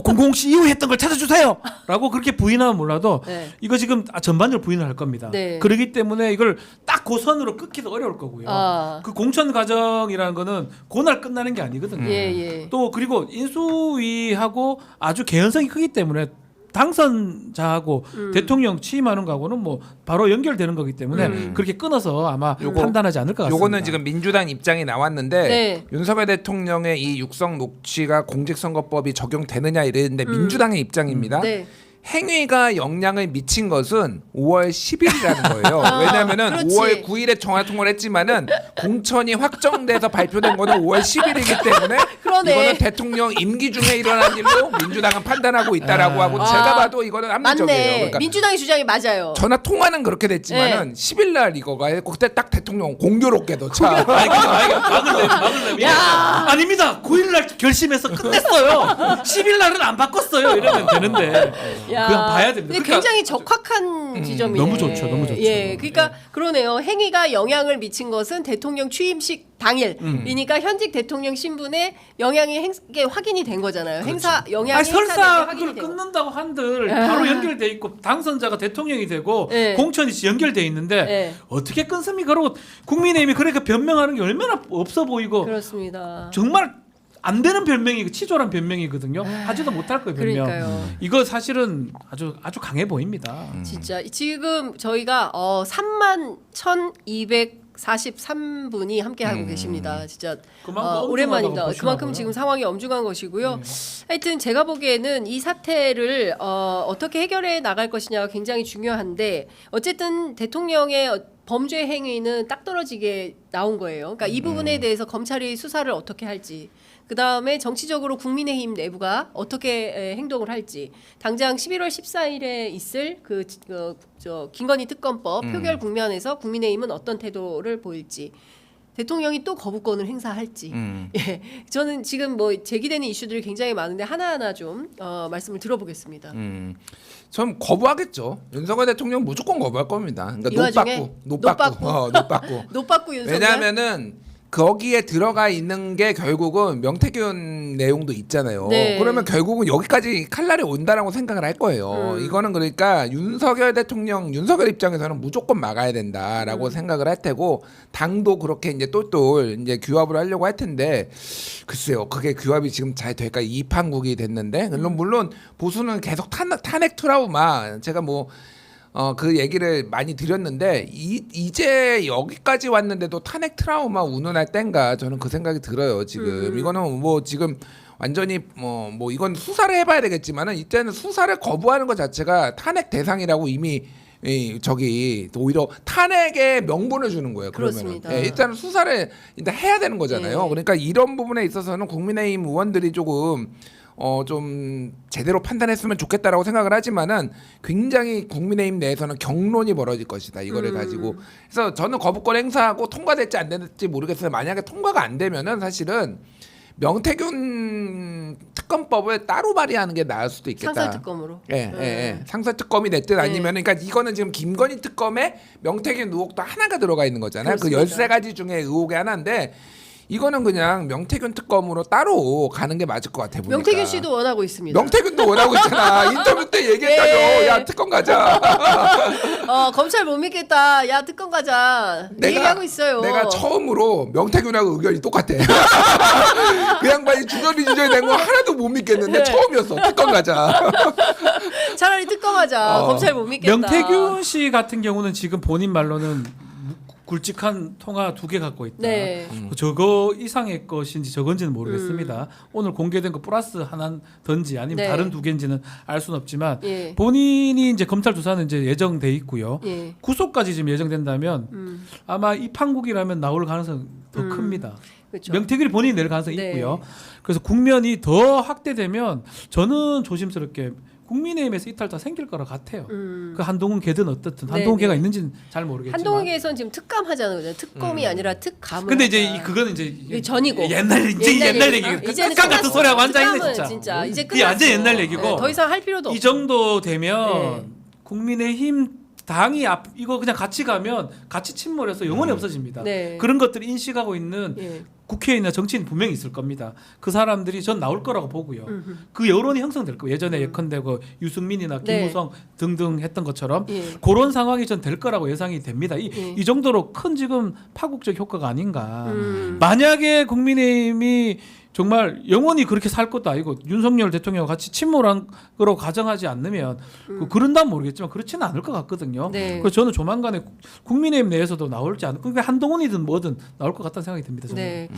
공공시 이후에 했던 걸 찾아주세요.라고 그렇게 부인하면 몰라도 네. 이거 지금 전반적으로 부인을 할 겁니다. 네. 그렇기 때문에 이걸 딱 그 선으로 끊기도 어려울 거고요. 아. 그 공천 과정이라는 거는 그날 끝나는 게 아니거든요. 예. 또 그리고 인수위하고 아주 개연성이 크기 때문에 당선자하고 대통령 취임하는 거하고는 뭐 바로 연결되는 거기 때문에 그렇게 끊어서 아마 판단하지 않을 것 같습니다. 요거는 지금 민주당 입장이 나왔는데 네. 윤석열 대통령의 이 육성 녹취가 공직선거법이 적용되느냐 이랬는데 민주당의 입장입니다. 네. 행위가 영향을 미친 것은 5월 10일이라는 거예요. 왜냐하면은 그렇지. 5월 9일에 전화 통화를 했지만은 공천이 확정돼서 발표된 거는 5월 10일이기 때문에 그러네. 이거는 대통령 임기 중에 일어난 일로 민주당은 판단하고 있다라고 하고 제가 봐도 이거는 합리적이에요. 맞네. 그러니까 민주당의 주장이 맞아요. 전화 통화는 그렇게 됐지만은 10일 날 이거가 그때 딱 대통령 공교롭게도 참 막을래. 아닙니다. 9일 날 결심해서 끝냈어요. 10일 날은 안 바꿨어요. 이러면 되는데 야, 그냥 봐야 됩니다. 근데 그러니까 굉장히 적확한 지점이에요. 너무 좋죠, 너무 좋죠. 예, 그러니까 네. 그러네요. 행위가 영향을 미친 것은 대통령 취임식 당일이니까 현직 대통령 신분에 영향이 이게 확인이 된 거잖아요. 행사 영향이 아니, 설사 행사된 게 그걸 확인이 된 거. 끊는다고 한들 바로 연결돼 있고 당선자가 대통령이 되고 네. 공천이 연결돼 있는데 네. 어떻게 끊습니까? 그리고 국민의힘이 그렇게 변명하는 게 얼마나 없어 보이고 그렇습니다. 정말 안 되는 별명이 치졸한 별명이거든요. 하지도 못할 거예요 별명. 그러니까요. 이거 사실은 아주 강해 보입니다. 진짜 지금 저희가 31,243분이 함께 하고 계십니다. 진짜 그만큼 오랜만입니다. 엄중하다고 그만큼 보시나 지금 상황이 엄중한 것이고요. 하여튼 제가 보기에는 이 사태를 어떻게 해결해 나갈 것이냐가 굉장히 중요한데 어쨌든 대통령의 범죄 행위는 딱 떨어지게 나온 거예요. 그러니까 이 부분에 대해서 검찰이 수사를 어떻게 할지, 그 다음에 정치적으로 국민의힘 내부가 어떻게 행동을 할지, 당장 11월 14일에 있을 김건희 특검법 표결 국면에서 국민의힘은 어떤 태도를 보일지, 대통령이 또 거부권을 행사할지. 예, 저는 지금 뭐 제기되는 이슈들이 굉장히 많은데 하나하나 좀 말씀을 들어보겠습니다. 전 거부하겠죠. 윤석열 대통령 무조건 거부할 겁니다. 이 그러니까 와중에 노받고. 노받고 윤석열. 왜냐하면은 거기에 들어가 있는 게 결국은 명태균 내용도 있잖아요. 네. 그러면 결국은 여기까지 칼날이 온다라고 생각을 할 거예요. 이거는 그러니까 윤석열 입장에서는 무조건 막아야 된다라고 생각을 할 테고, 당도 그렇게 이제 똘똘 이제 규합을 하려고 할 텐데, 글쎄요, 그게 규합이 지금 잘 될까? 이판국이 됐는데, 물론 보수는 계속 탄핵 트라우마, 제가 뭐 그 얘기를 많이 드렸는데 이제 여기까지 왔는데도 탄핵 트라우마 운운할 땐가, 저는 그 생각이 들어요. 지금 이거는 뭐 지금 완전히 뭐 이건 수사를 해봐야 되겠지만은 이때는 수사를 거부하는 것 자체가 탄핵 대상이라고 이미 오히려 탄핵의 명분을 주는 거예요. 그러면은 그렇습니다. 일단은 수사를 일단 해야 되는 거잖아요. 네. 그러니까 이런 부분에 있어서는 국민의힘 의원들이 조금 좀 제대로 판단했으면 좋겠다라고 생각을 하지만은 굉장히 국민의힘 내에서는 경론이 벌어질 것이다, 이거를 가지고. 그래서 저는 거부권 행사하고 통과될지 안 될지 모르겠어요. 만약에 통과가 안 되면은 사실은 명태균 특검법을 따로 발의하는 게 나을 수도 있겠다. 상설특검으로. 예. 상설특검이 됐든 아니면, 그러니까 이거는 지금 김건희 특검에 명태균 의혹도 하나가 들어가 있는 거잖아요. 그렇습니다. 그 13가지 중에 의혹의 하나인데, 이거는 그냥 명태균 특검으로 따로 가는 게 맞을 것 같아 보니까. 명태균 씨도 원하고 있습니다. 명태균도 원하고 있잖아. 인터뷰 때 얘기했다죠. 예. 야, 특검 가자. 검찰 못 믿겠다. 야, 특검 가자. 얘기하고 있어요. 내가 처음으로 명태균하고 의견이 똑같아. 그 양반이 주저리 된 거 하나도 못 믿겠는데 네. 처음이었어. 특검 가자. 차라리 특검하자. 검찰 못 믿겠다. 명태균 씨 같은 경우는 지금 본인 말로는 굵직한 통화 2개 갖고 있다. 네. 저거 이상의 것인지 저건지는 모르겠습니다. 오늘 공개된 거 플러스 하나든지 아니면 네. 다른 2개인지는 알 수는 없지만 예. 본인이 이제 검찰 조사는 이제 예정돼 있고요. 예. 구속까지 지금 예정된다면 아마 이 판국이라면 나올 가능성 더 큽니다. 그렇죠. 명태균이 본인이 낼 가능성이 네. 있고요. 그래서 국면이 더 확대되면 저는 조심스럽게 국민의힘에서 이탈자 생길 거라 같아요. 그 한동훈 걔든 어떻든 네, 한동훈 걔가 네. 있는지는 잘 모르겠지만. 한동훈 계선 지금 특감 하잖아요. 그죠? 특검이 아니라 특감을. 근데 이제 하자. 그거는 이제 이게 전이고. 옛날 얘기. 이제는 특감 같은 소리 하고 앉아 있네 특감은 진짜. 이제 이게 완전 끝났어. 옛날 얘기고. 네, 더 이상 할 필요도 없어. 이 정도 되면 네. 국민의힘 당이 이거 그냥 같이 가면 같이 침몰해서 영원히 없어집니다. 네. 그런 것들을 인식하고 있는 예. 국회의원이나 정치인 분명히 있을 겁니다. 그 사람들이 전 나올 거라고 보고요. 그 여론이 형성될 거예요. 예전에 예컨대 그 유승민이나 네. 김무성 등등 했던 것처럼 예. 그런 상황이 전 될 거라고 예상이 됩니다. 예. 이 정도로 큰 지금 파국적 효과가 아닌가. 만약에 국민의힘이 정말 영원히 그렇게 살 것도 아니고 윤석열 대통령과 같이 침몰한 거로 가정하지 않으면 그런다면 모르겠지만 그렇지는 않을 것 같거든요. 네. 그래서 저는 조만간에 국민의힘 내에서도 나올지 않을 그러니까 한동훈이든 뭐든 나올 것 같다는 생각이 듭니다. 저는. 네.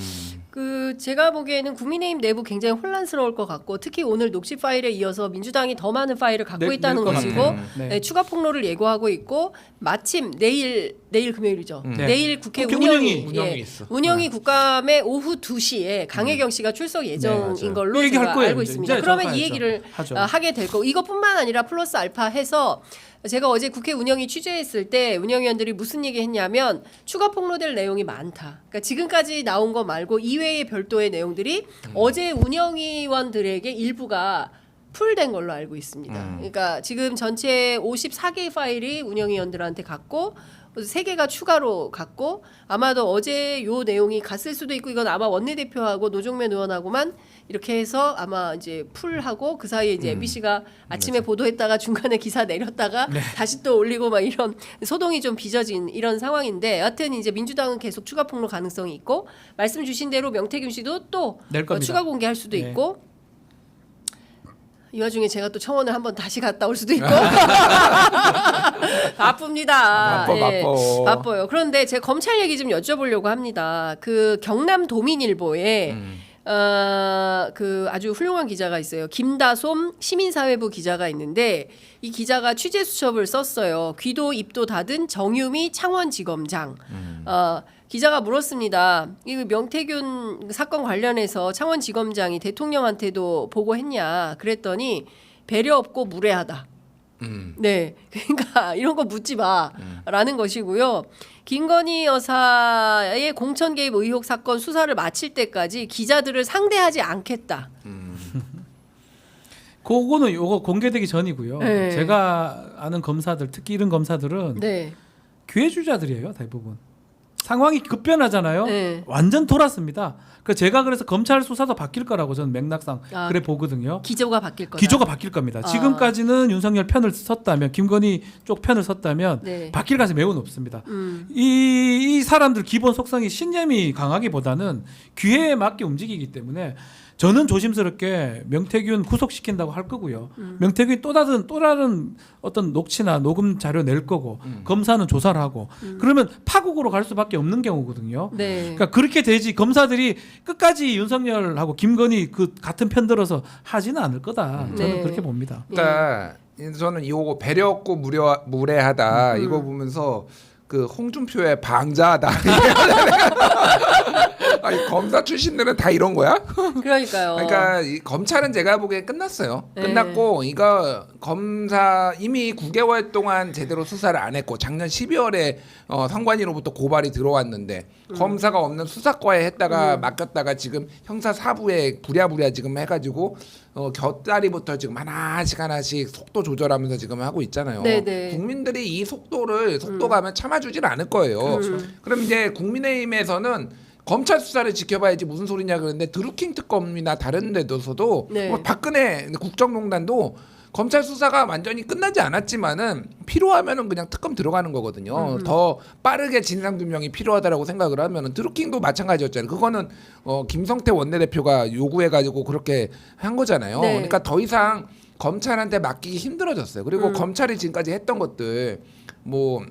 그 제가 보기에는 국민의힘 내부 굉장히 혼란스러울 것 같고 특히 오늘 녹취 파일에 이어서 민주당이 더 많은 파일을 갖고 낼 있다는 것 것이고 같아요. 네. 네, 추가 폭로를 예고하고 있고 마침 내일 금요일이죠. 네. 내일 국회 국회 운영이 운영이 있어. 운영이 국감에 오후 2시에 강혜경 씨가 출석 예정인 맞아요. 걸로 이 얘기 할 제가 거예요, 알고 이제. 있습니다. 이제 그러면 정확하게 이 얘기를 하죠. 하게 될 거고 이것뿐만 아니라 플러스 알파 해서 제가 어제 국회 운영위 취재했을 때 운영위원들이 무슨 얘기 했냐면 추가 폭로될 내용이 많다. 그러니까 지금까지 나온 거 말고 이외의 별도의 내용들이 어제 운영위원들에게 일부가 풀된 걸로 알고 있습니다. 그러니까 지금 전체 54개의 파일이 운영위원들한테 갔고 3개가 추가로 갔고 아마도 어제 요 내용이 갔을 수도 있고 이건 아마 원내대표하고 노종면 의원하고만 이렇게 해서 아마 이제 풀하고 그 사이에 이제 MBC가 아침에 보도했다가 중간에 기사 내렸다가 다시 또 올리고 막 이런 소동이 좀 빚어진 이런 상황인데 여하튼 이제 민주당은 계속 추가 폭로 가능성이 있고 말씀 주신 대로 명태균 씨도 또 낼 겁니다. 추가 공개할 수도 네. 있고 이 와중에 제가 또 청원을 한번 다시 갔다 올 수도 있고 바쁩니다. 바빠요. 그런데 제가 검찰 얘기 좀 여쭤보려고 합니다. 그 경남 도민일보에 그 아주 훌륭한 기자가 있어요. 김다솜 시민사회부 기자가 있는데 이 기자가 취재 수첩을 썼어요. 귀도 입도 닫은 정유미 창원지검장. 기자가 물었습니다. 이 명태균 사건 관련해서 창원지검장이 대통령한테도 보고했냐? 그랬더니 배려 없고 무례하다. 네, 그러니까 이런 거 묻지 마라는 것이고요. 김건희 여사의 공천 개입 의혹 사건 수사를 마칠 때까지 기자들을 상대하지 않겠다. 그거는 요거 공개되기 전이고요. 네. 제가 아는 검사들, 특히 이런 검사들은 네, 기회주자들이에요, 대부분. 상황이 급변하잖아요. 네. 완전 돌았습니다. 그 제가 그래서 검찰 수사도 바뀔 거라고 저는 맥락상 그래 보거든요. 기조가 바뀔 거다. 기조가 바뀔 겁니다. 지금까지는 윤석열 편을 섰다면 김건희 쪽 편을 섰다면 네. 바뀔 가능성이 매우 높습니다. 이 사람들 기본 속성이 신념이 강하기보다는 기회에 맞게 움직이기 때문에 저는 조심스럽게 명태균 구속시킨다고 할 거고요. 명태균이 또 다른 어떤 녹취나 녹음 자료 낼 거고 검사는 조사를 하고 그러면 파국으로 갈 수밖에 없는 경우거든요. 네. 그러니까 그렇게 되지 검사들이 끝까지 윤석열하고 김건희 그 같은 편 들어서 하지는 않을 거다. 저는 네. 그렇게 봅니다. 그러니까 저는 이거 배려 없고 무례하다 이거 보면서 그 홍준표의 방자하다. 아니, 검사 출신들은 다 이런 거야? 그러니까요. 그러니까 이 검찰은 제가 보기엔 끝났어요. 네. 끝났고 이거 검사 이미 9개월 동안 제대로 수사를 안 했고 작년 12월에 선관위로부터 고발이 들어왔는데 검사가 없는 수사과에 했다가 맡겼다가 지금 형사 4부에 부랴부랴 지금 해가지고 곁다리부터 지금 하나씩 속도 조절하면서 지금 하고 있잖아요. 네네. 국민들이 이 속도가면 참아주질 않을 거예요. 그럼 이제 국민의힘에서는 검찰 수사를 지켜봐야지 무슨 소리냐 그러는데 드루킹 특검이나 다른 데서도 네. 뭐 박근혜 국정농단도 검찰 수사가 완전히 끝나지 않았지만은 필요하면은 그냥 특검 들어가는 거거든요. 더 빠르게 진상규명이 필요하다라고 생각을 하면은 드루킹도 마찬가지였잖아요. 그거는 김성태 원내대표가 요구해가지고 그렇게 한 거잖아요. 네. 그러니까 더 이상 검찰한테 맡기기 힘들어졌어요. 그리고 검찰이 지금까지 했던 것들 뭐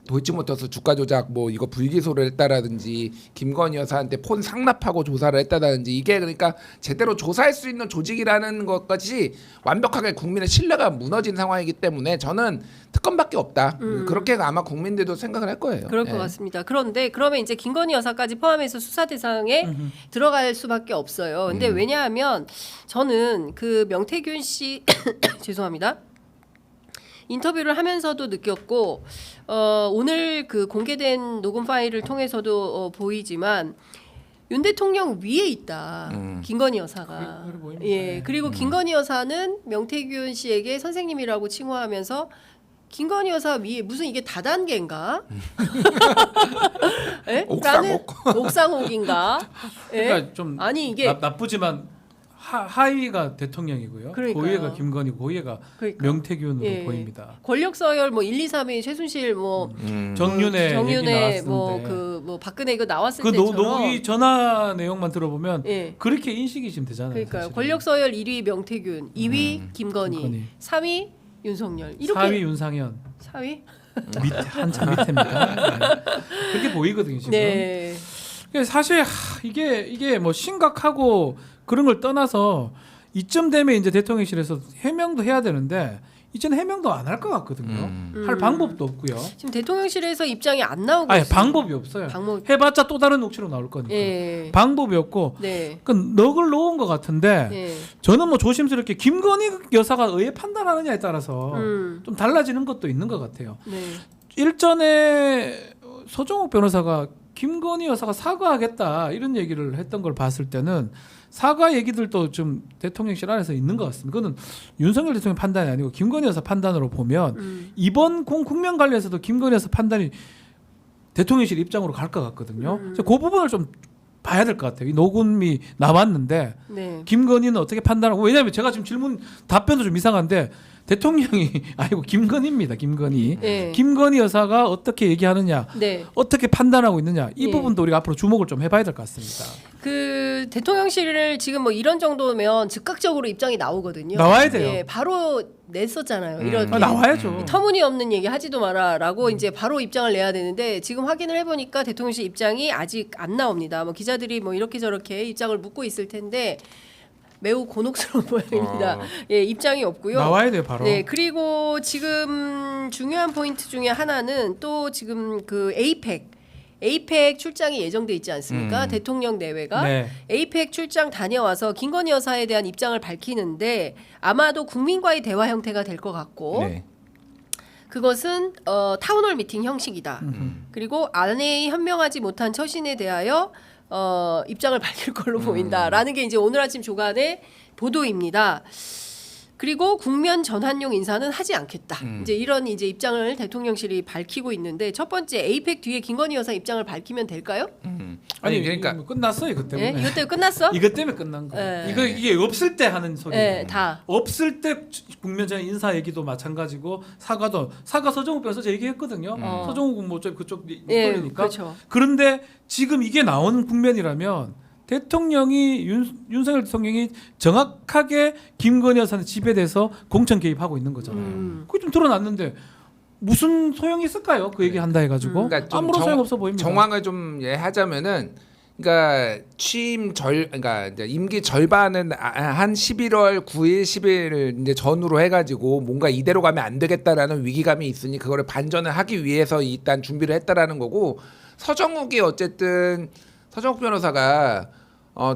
도이치모터스 주가 조작 뭐 이거 불기소를 했다라든지 김건희 여사한테 폰 상납하고 조사를 했다라든지 이게 그러니까 제대로 조사할 수 있는 조직이라는 것까지 완벽하게 국민의 신뢰가 무너진 상황이기 때문에 저는 특검밖에 없다. 그렇게 아마 국민들도 생각을 할 거예요. 그럴 것 같습니다. 그런데 그러면 이제 김건희 여사까지 포함해서 수사 대상에 들어갈 수밖에 없어요. 근데 왜냐하면 저는 그 명태균 씨 죄송합니다. 인터뷰를 하면서도 느꼈고 오늘 그 공개된 녹음 파일을 통해서도 보이지만 윤 대통령 위에 있다. 김건희 여사가. 그래 보입니다. 예. 그리고 김건희 여사는 명태균 씨에게 선생님이라고 칭호하면서 김건희 여사 위에 무슨 이게 다단계인가? 예? 옥상옥. 옥상옥인가? 예? 그러니까 좀 아니 이게 나쁘지만 하위가 대통령이고요. 그러니까요. 고위가 김건희고 고위가 그러니까. 명태균으로 예. 보입니다. 권력 서열 뭐 1, 2, 3위 최순실 뭐 정윤회 얘기 나왔는데 뭐 박근혜 이거 나왔을 그 때처럼 이 전화 내용만 들어보면 예. 그렇게 인식이시면 되잖아요. 그러니까요. 사실은. 권력 서열 1위 명태균, 2위 김건희, 김건희. 3위 윤석열. 이렇게 4위 윤상현 4위? 밑에 한참 밑에입니다. 네. 그렇게 보이거든요 지금. 네. 사실 이게 뭐 심각하고 그런 걸 떠나서 이쯤 되면 이제 대통령실에서 해명도 해야 되는데 이제는 해명도 안 할 것 같거든요. 할 방법도 없고요. 지금 대통령실에서 입장이 안 나오고 아예 있어요. 방법이 없어요. 해봤자 또 다른 녹취로 나올 거니까. 예. 방법이 없고 네. 그 넋을 놓은 것 같은데 네. 저는 뭐 조심스럽게 김건희 여사가 의회 판단하느냐에 따라서 좀 달라지는 것도 있는 것 같아요. 네. 일전에 서정욱 변호사가 김건희 여사가 사과하겠다 이런 얘기를 했던 걸 봤을 때는 사과 얘기들도 좀 대통령실 안에서 있는 것 같습니다. 그거는 윤석열 대통령 판단이 아니고 김건희 여사 판단으로 보면 이번 국면 관련해서도 김건희 여사 판단이 대통령실 입장으로 갈 것 같거든요. 그래서 그 부분을 좀 봐야 될 것 같아요. 이 녹음이 나왔는데 네. 김건희는 어떻게 판단하고, 왜냐하면 제가 지금 질문 답변도 좀 이상한데 대통령이 아니고 김건희입니다. 김건희. 네. 김건희 여사가 어떻게 얘기하느냐, 네. 어떻게 판단하고 있느냐, 이 예. 부분도 우리가 앞으로 주목을 좀 해봐야 될 것 같습니다. 그 대통령실을 지금 뭐 이런 정도면 즉각적으로 입장이 나오거든요. 나와야 돼요. 예, 바로 냈었잖아요. 이런 나와야죠. 터무니없는 얘기 하지도 마라라고 이제 바로 입장을 내야 되는데 지금 확인을 해보니까 대통령실 입장이 아직 안 나옵니다. 뭐 기자들이 뭐 이렇게 저렇게 입장을 묻고 있을 텐데 매우 곤혹스러운 모양입니다. 예, 입장이 없고요. 나와야 돼요, 바로. 네, 그리고 지금 중요한 포인트 중에 하나는 또 지금 그 에이펙 출장이 예정돼 있지 않습니까? 대통령 내외가 네. 에이펙 출장 다녀와서 김건희 여사에 대한 입장을 밝히는데 아마도 국민과의 대화 형태가 될 것 같고 네. 그것은 타운홀 미팅 형식이다. 그리고 아내의 현명하지 못한 처신에 대하여 입장을 밝힐 걸로 보인다라는 게 이제 오늘 아침 조간의 보도입니다. 그리고 국면 전환용 인사는 하지 않겠다. 이제 이런 이제 입장을 대통령실이 밝히고 있는데 첫 번째 에이펙 뒤에 김건희 여사 입장을 밝히면 될까요? 아니 그러니까 이거 끝났어 이것 때문에. 예? 이것 때문에 끝났어? 이것 때문에 끝난 거. 네. 이게 없을 때 하는 소리예요. 네, 다. 없을 때 국면전 인사 얘기도 마찬가지고 사과 서정욱 변호사 얘기했거든요. 서정욱은 뭐 그쪽 예, 목소리니까. 그렇죠. 그런데 지금 이게 나오는 국면이라면 대통령이 윤석열 대통령이 정확하게 김건희 여사의 집에 대해서 공천 개입하고 있는 거잖아요. 그게 좀 드러났는데 무슨 소용이 있을까요? 그 얘기 한다 해가지고 그러니까 좀 아무런 소용 없어 보입니다. 정황을 좀 하자면은 그러니까 그러니까 이제 임기 절반은 한 11월 9일, 10일 이제 전후로 해가지고 뭔가 이대로 가면 안 되겠다라는 위기감이 있으니 그거를 반전을 하기 위해서 일단 준비를 했다라는 거고 서정욱이 어쨌든 서정욱 변호사가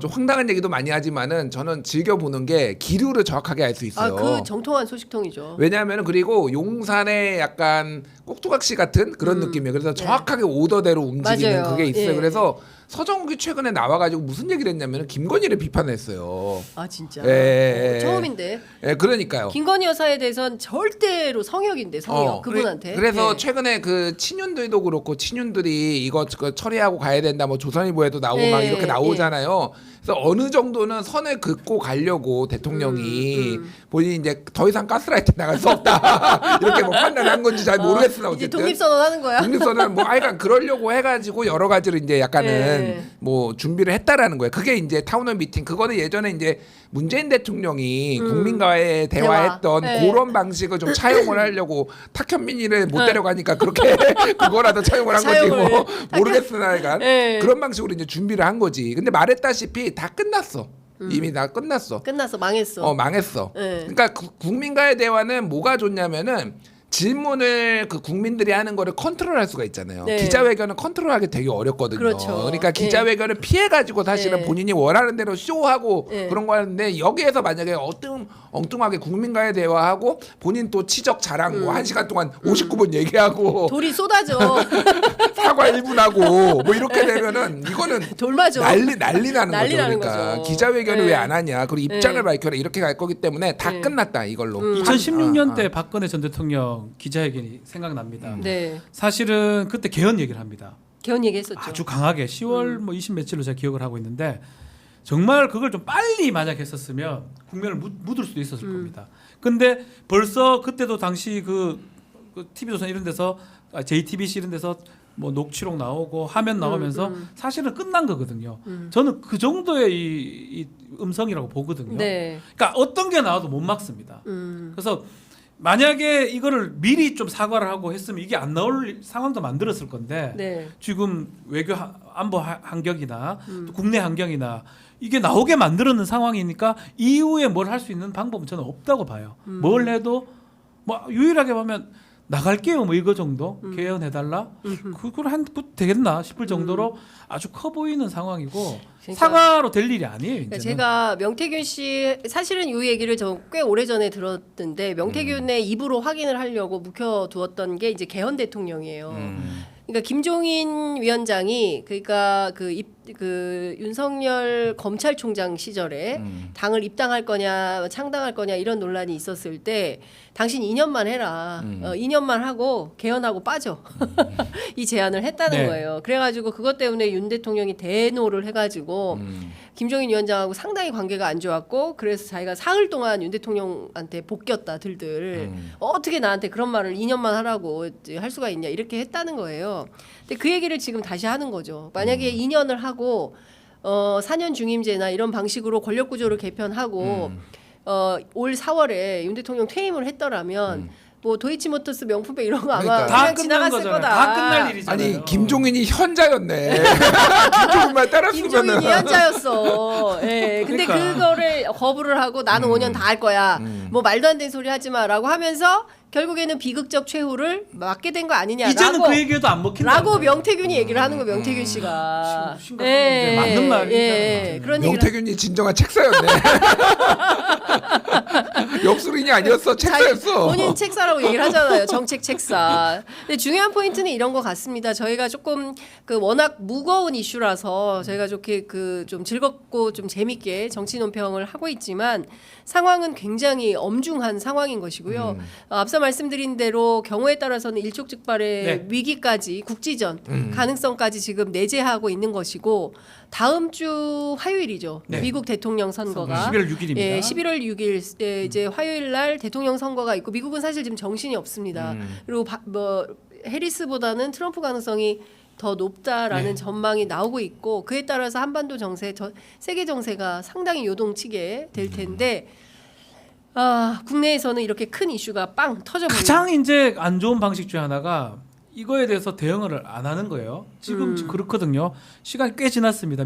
좀 황당한 얘기도 많이 하지만은 저는 즐겨 보는 게 기류를 정확하게 알 수 있어요. 그 정통한 소식통이죠. 왜냐하면 그리고 용산의 약간 꼭두각시 같은 그런 느낌이에요. 그래서 정확하게 오더대로 움직이는 맞아요. 그게 있어요. 예. 그래서 서정욱이 최근에 나와가지고 무슨 얘기를 했냐면 김건희를 비판했어요. 아 진짜. 예. 처음인데. 예, 그러니까요. 김건희 여사에 대해서는 절대로 성역인데 성역 그분한테. 그래서 예. 최근에 그 친윤들도 그렇고 친윤들이 이거 처리하고 가야 된다. 뭐 조선일보에도 나오고 예, 막 이렇게 나오잖아요. 그래서 어느 정도는 선을 긋고 가려고 대통령이 본인이 이제 더 이상 가스라이팅 나갈 수 없다 이렇게 뭐 판단한 건지 잘 모르겠으나 이제 어쨌든 독립선언 하는 거야. 독립선언 뭐 아이가 그러려고 해가지고 여러 가지를 이제 약간은 예. 뭐 준비를 했다라는 거예요. 그게 이제 타운홀 미팅. 그거는 예전에 이제 문재인 대통령이 국민과의 대화했던 대화. 예. 그런 방식을 좀 차용을 하려고 탁현민이를 못 데려가니까 그렇게 그거라도 차용을 한 건지 차용을. 뭐 모르겠으나 약간 예. 그런 방식으로 이제 준비를 한 거지. 근데 말했다시피 다 끝났어. 이미 다 끝났어. 끝났어 망했어. 망했어. 예. 그러니까 국민과의 대화는 뭐가 좋냐면은 질문을 그 국민들이 하는 거를 컨트롤할 수가 있잖아요. 네. 기자회견은 컨트롤하기 되게 어렵거든요. 그렇죠. 그러니까 기자회견을 피해 가지고 사실은 네. 본인이 원하는 대로 쇼하고 네. 그런 거 하는데 여기에서 만약에 엉뚱하게 국민과의 대화하고 본인 또 치적 자랑 뭐 1시간 동안 59분 얘기하고 돌이 쏟아져. 사과 1분 하고 뭐 이렇게 되면은 이거는 돌 맞아. 난리 나는 난리 거죠. 나는 그러니까 거죠. 기자회견을 네. 왜 안 하냐. 그리고 입장을 네. 밝혀라 이렇게 갈 거기 때문에 다 네. 끝났다 이걸로. 2016년 때 박근혜 전 대통령 기자회견이 생각납니다. 네. 사실은 그때 개헌 얘기를 합니다. 개헌 얘기했었죠. 아주 강하게 10월 뭐 20 며칠로 제가 기억을 하고 있는데 정말 그걸 좀 빨리 만약 했었으면 국면을 묻을 수도 있었을 겁니다. 근데 벌써 그때도 당시 그 TV조선 이런 데서 JTBC 이런 데서 뭐 녹취록 나오고 화면 나오면서 사실은 끝난 거거든요. 저는 그 정도의 이 음성이라고 보거든요. 네. 그러니까 어떤 게 나와도 못 막습니다. 그래서 만약에 이거를 미리 좀 사과를 하고 했으면 이게 안 나올 상황도 만들었을 건데 네. 지금 외교 안보 환경이나 또 국내 환경이나 이게 나오게 만들었는 상황이니까 이후에 뭘 할 수 있는 방법은 저는 없다고 봐요. 뭘 해도 뭐 유일하게 보면 나갈게요 뭐 이거 정도 개헌해달라 그걸 되겠나 싶을 정도로 아주 커 보이는 상황이고 그러니까 사과로 될 일이 아니에요. 그러니까 이제는. 제가 명태균 씨 사실은 이 얘기를 저 꽤 오래 전에 들었는데 명태균의 입으로 확인을 하려고 묵혀두었던 게 이제 개헌 대통령이에요. 그러니까 김종인 위원장이 그러니까 그 윤석열 검찰총장 시절에 당을 입당할 거냐 창당할 거냐 이런 논란이 있었을 때 당신 2년만 해라. 2년만 하고 개헌하고 빠져. 이 제안을 했다는 네. 거예요. 그래가지고 그것 때문에 윤 대통령이 대노를 해가지고 김종인 위원장하고 상당히 관계가 안 좋았고 그래서 자기가 사흘 동안 윤 대통령한테 볶였다 들들. 어떻게 나한테 그런 말을 2년만 하라고 할 수가 있냐 이렇게 했다는 거예요. 근데 그 얘기를 지금 다시 하는 거죠. 만약에 2년을 하고 4년 중임제나 이런 방식으로 권력 구조를 개편하고 올 4월에 윤 대통령 퇴임을 했더라면 뭐 도이치모터스 명품백 이런 거 아마 그러니까. 다 그냥 끝난 지나갔을 거잖아요. 거다. 다 끝날 일이잖아요. 아니 김종인이 현자였네. 김종인만 따랐으면은. 김종인이 현자였어. 예. 근데 그러니까. 그거를 거부를 하고 나는 5년 다 할 거야. 뭐 말도 안 되는 소리 하지 마라고 하면서 결국에는 비극적 최후를 맞게 된 거 아니냐라고. 이제는 그 얘기해도 안 먹힌다. 라고 명태균이 얘기를 하는 거 명태균 씨가. 심각한 문제. 맞는 말이잖아요. 예. 그런 얘기를 명태균이 진정한 책사였네. 역술인이 아니었어. 책사였어. 본인 책사라고 얘기를 하잖아요. 정책 책사. 근데 중요한 포인트는 이런 것 같습니다. 저희가 조금 그 워낙 무거운 이슈라서 저희가 좋게 그 좀 즐겁고 좀 재밌게 정치 논평을 하고 있지만 상황은 굉장히 엄중한 상황인 것이고요. 앞서 말씀드린 대로 경우에 따라서는 일촉즉발의 네. 위기까지 국지전 가능성까지 지금 내재하고 있는 것이고 다음 주 화요일이죠. 네. 미국 대통령 선거가 11월 6일입니다. 예, 11월 6일 이제 화요일 날 대통령 선거가 있고 미국은 사실 지금 정신이 없습니다. 그리고 뭐 해리스보다는 트럼프 가능성이 더 높다라는 네. 전망이 나오고 있고 그에 따라서 한반도 정세, 세계 정세가 상당히 요동치게 될 텐데 국내에서는 이렇게 큰 이슈가 빵 터져버립니다. 가장 이제 안 좋은 방식 중에 하나가 이거에 대해서 대응을 안 하는 거예요. 지금 그렇거든요. 시간이 꽤 지났습니다.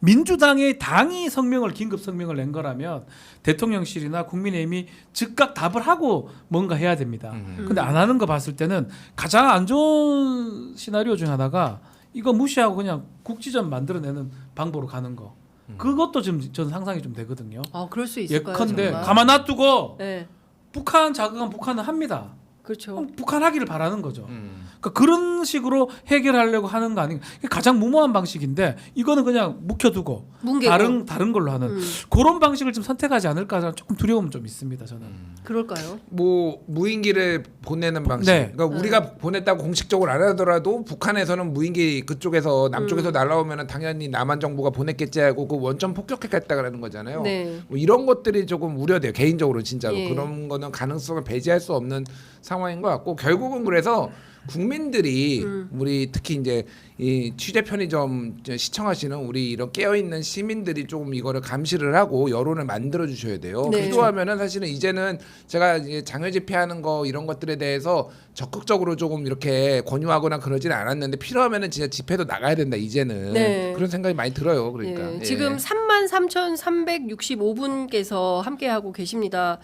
민주당의 당이 긴급 성명을 낸 거라면 대통령실이나 국민의힘이 즉각 답을 하고 뭔가 해야 됩니다. 근데 안 하는 거 봤을 때는 가장 안 좋은 시나리오 중에 하나가 이거 무시하고 그냥 국지전 만들어내는 방법으로 가는 거. 그것도 지금 저는 상상이 좀 되거든요. 그럴 수 있을까요? 예컨대 정말? 가만 놔두고 네, 북한 자극은 북한은 합니다. 그렇죠. 그럼 북한 하기를 바라는 거죠. 그러니까 그런 식으로 해결하려고 하는 거 아닌가. 이게 가장 무모한 방식인데 이거는 그냥 묵혀두고 뭉개고. 다른 걸로 하는 그런 방식을 좀 선택하지 않을까 조금 두려움은 좀 있습니다. 저는. 그럴까요? 뭐 무인기를 보내는 방식. 네. 그러니까 우리가 보냈다고 공식적으로 안 하더라도 북한에서는 무인기 그쪽에서 남쪽에서 날라오면은 당연히 남한 정부가 보냈겠지 하고 그 원점 폭격했겠다 그러는 거잖아요. 네. 뭐 이런 것들이 조금 우려돼요. 개인적으로 진짜로 예. 그런 거는 가능성을 배제할 수 없는 상황인 것 같고 결국은 그래서 국민들이 우리 특히 이제 이 취재 편의점 시청하시는 우리 이런 깨어 있는 시민들이 조금 이거를 감시를 하고 여론을 만들어 주셔야 돼요. 네. 필요하면은 사실은 이제는 제가 이제 장외 집회하는 거 이런 것들에 대해서 적극적으로 조금 이렇게 권유하거나 그러지는 않았는데 필요하면은 진짜 집회도 나가야 된다 이제는 네. 그런 생각이 많이 들어요. 그러니까 예, 예. 지금 33,365분께서 함께하고 계십니다.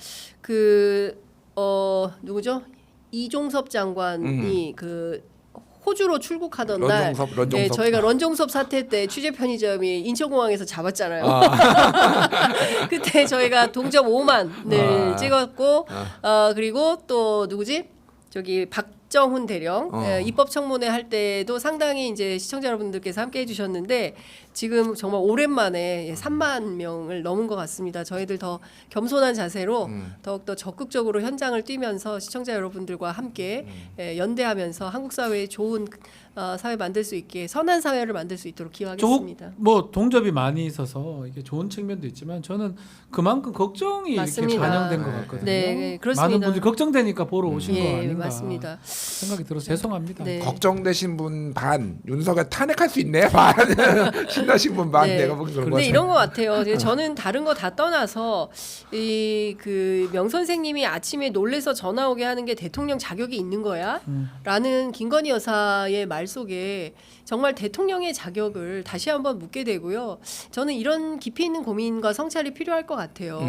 누구죠? 이종섭 장관이 그 호주로 출국하던 날 런종섭. 저희가 런종섭 사태 때 취재 편의점이 인천공항에서 잡았잖아요. 그때 저희가 동접 5만을 찍었고 그리고 또 누구지? 저기 박정훈 대령 입법 청문회 할 때도 상당히 이제 시청자 여러분들께서 함께 해주셨는데 지금 정말 오랜만에 3만 명을 넘은 것 같습니다. 저희들 더 겸손한 자세로 더욱더 적극적으로 현장을 뛰면서 시청자 여러분들과 함께 연대하면서 한국 사회에 좋은 사회 만들 수 있게 선한 사회를 만들 수 있도록 기여하겠습니다. 뭐 동접이 많이 있어서 이게 좋은 측면도 있지만 저는 그만큼 걱정이 맞습니다. 이렇게 반영된 것 같거든요. 네, 그렇습니다. 많은 분들이 걱정되니까 보러 오신 거 예, 아닌가 맞습니다. 생각이 들어서 죄송합니다. 네. 걱정되신 분 반, 윤석열 탄핵할 수 있네 반, 신나신 분 반. 네. 내가 보기 그런 거 근데 같아요. 이런 것 같아요. 저는 다른 거 다 떠나서 이 그 명 선생님이 아침에 놀래서 전화 오게 하는 게 대통령 자격이 있는 거야? 라는 김건희 여사의 말 속에 정말 대통령의 자격을 다시 한번 묻게 되고요. 저는 이런 깊이 있는 고민과 성찰이 필요할 것 같아요.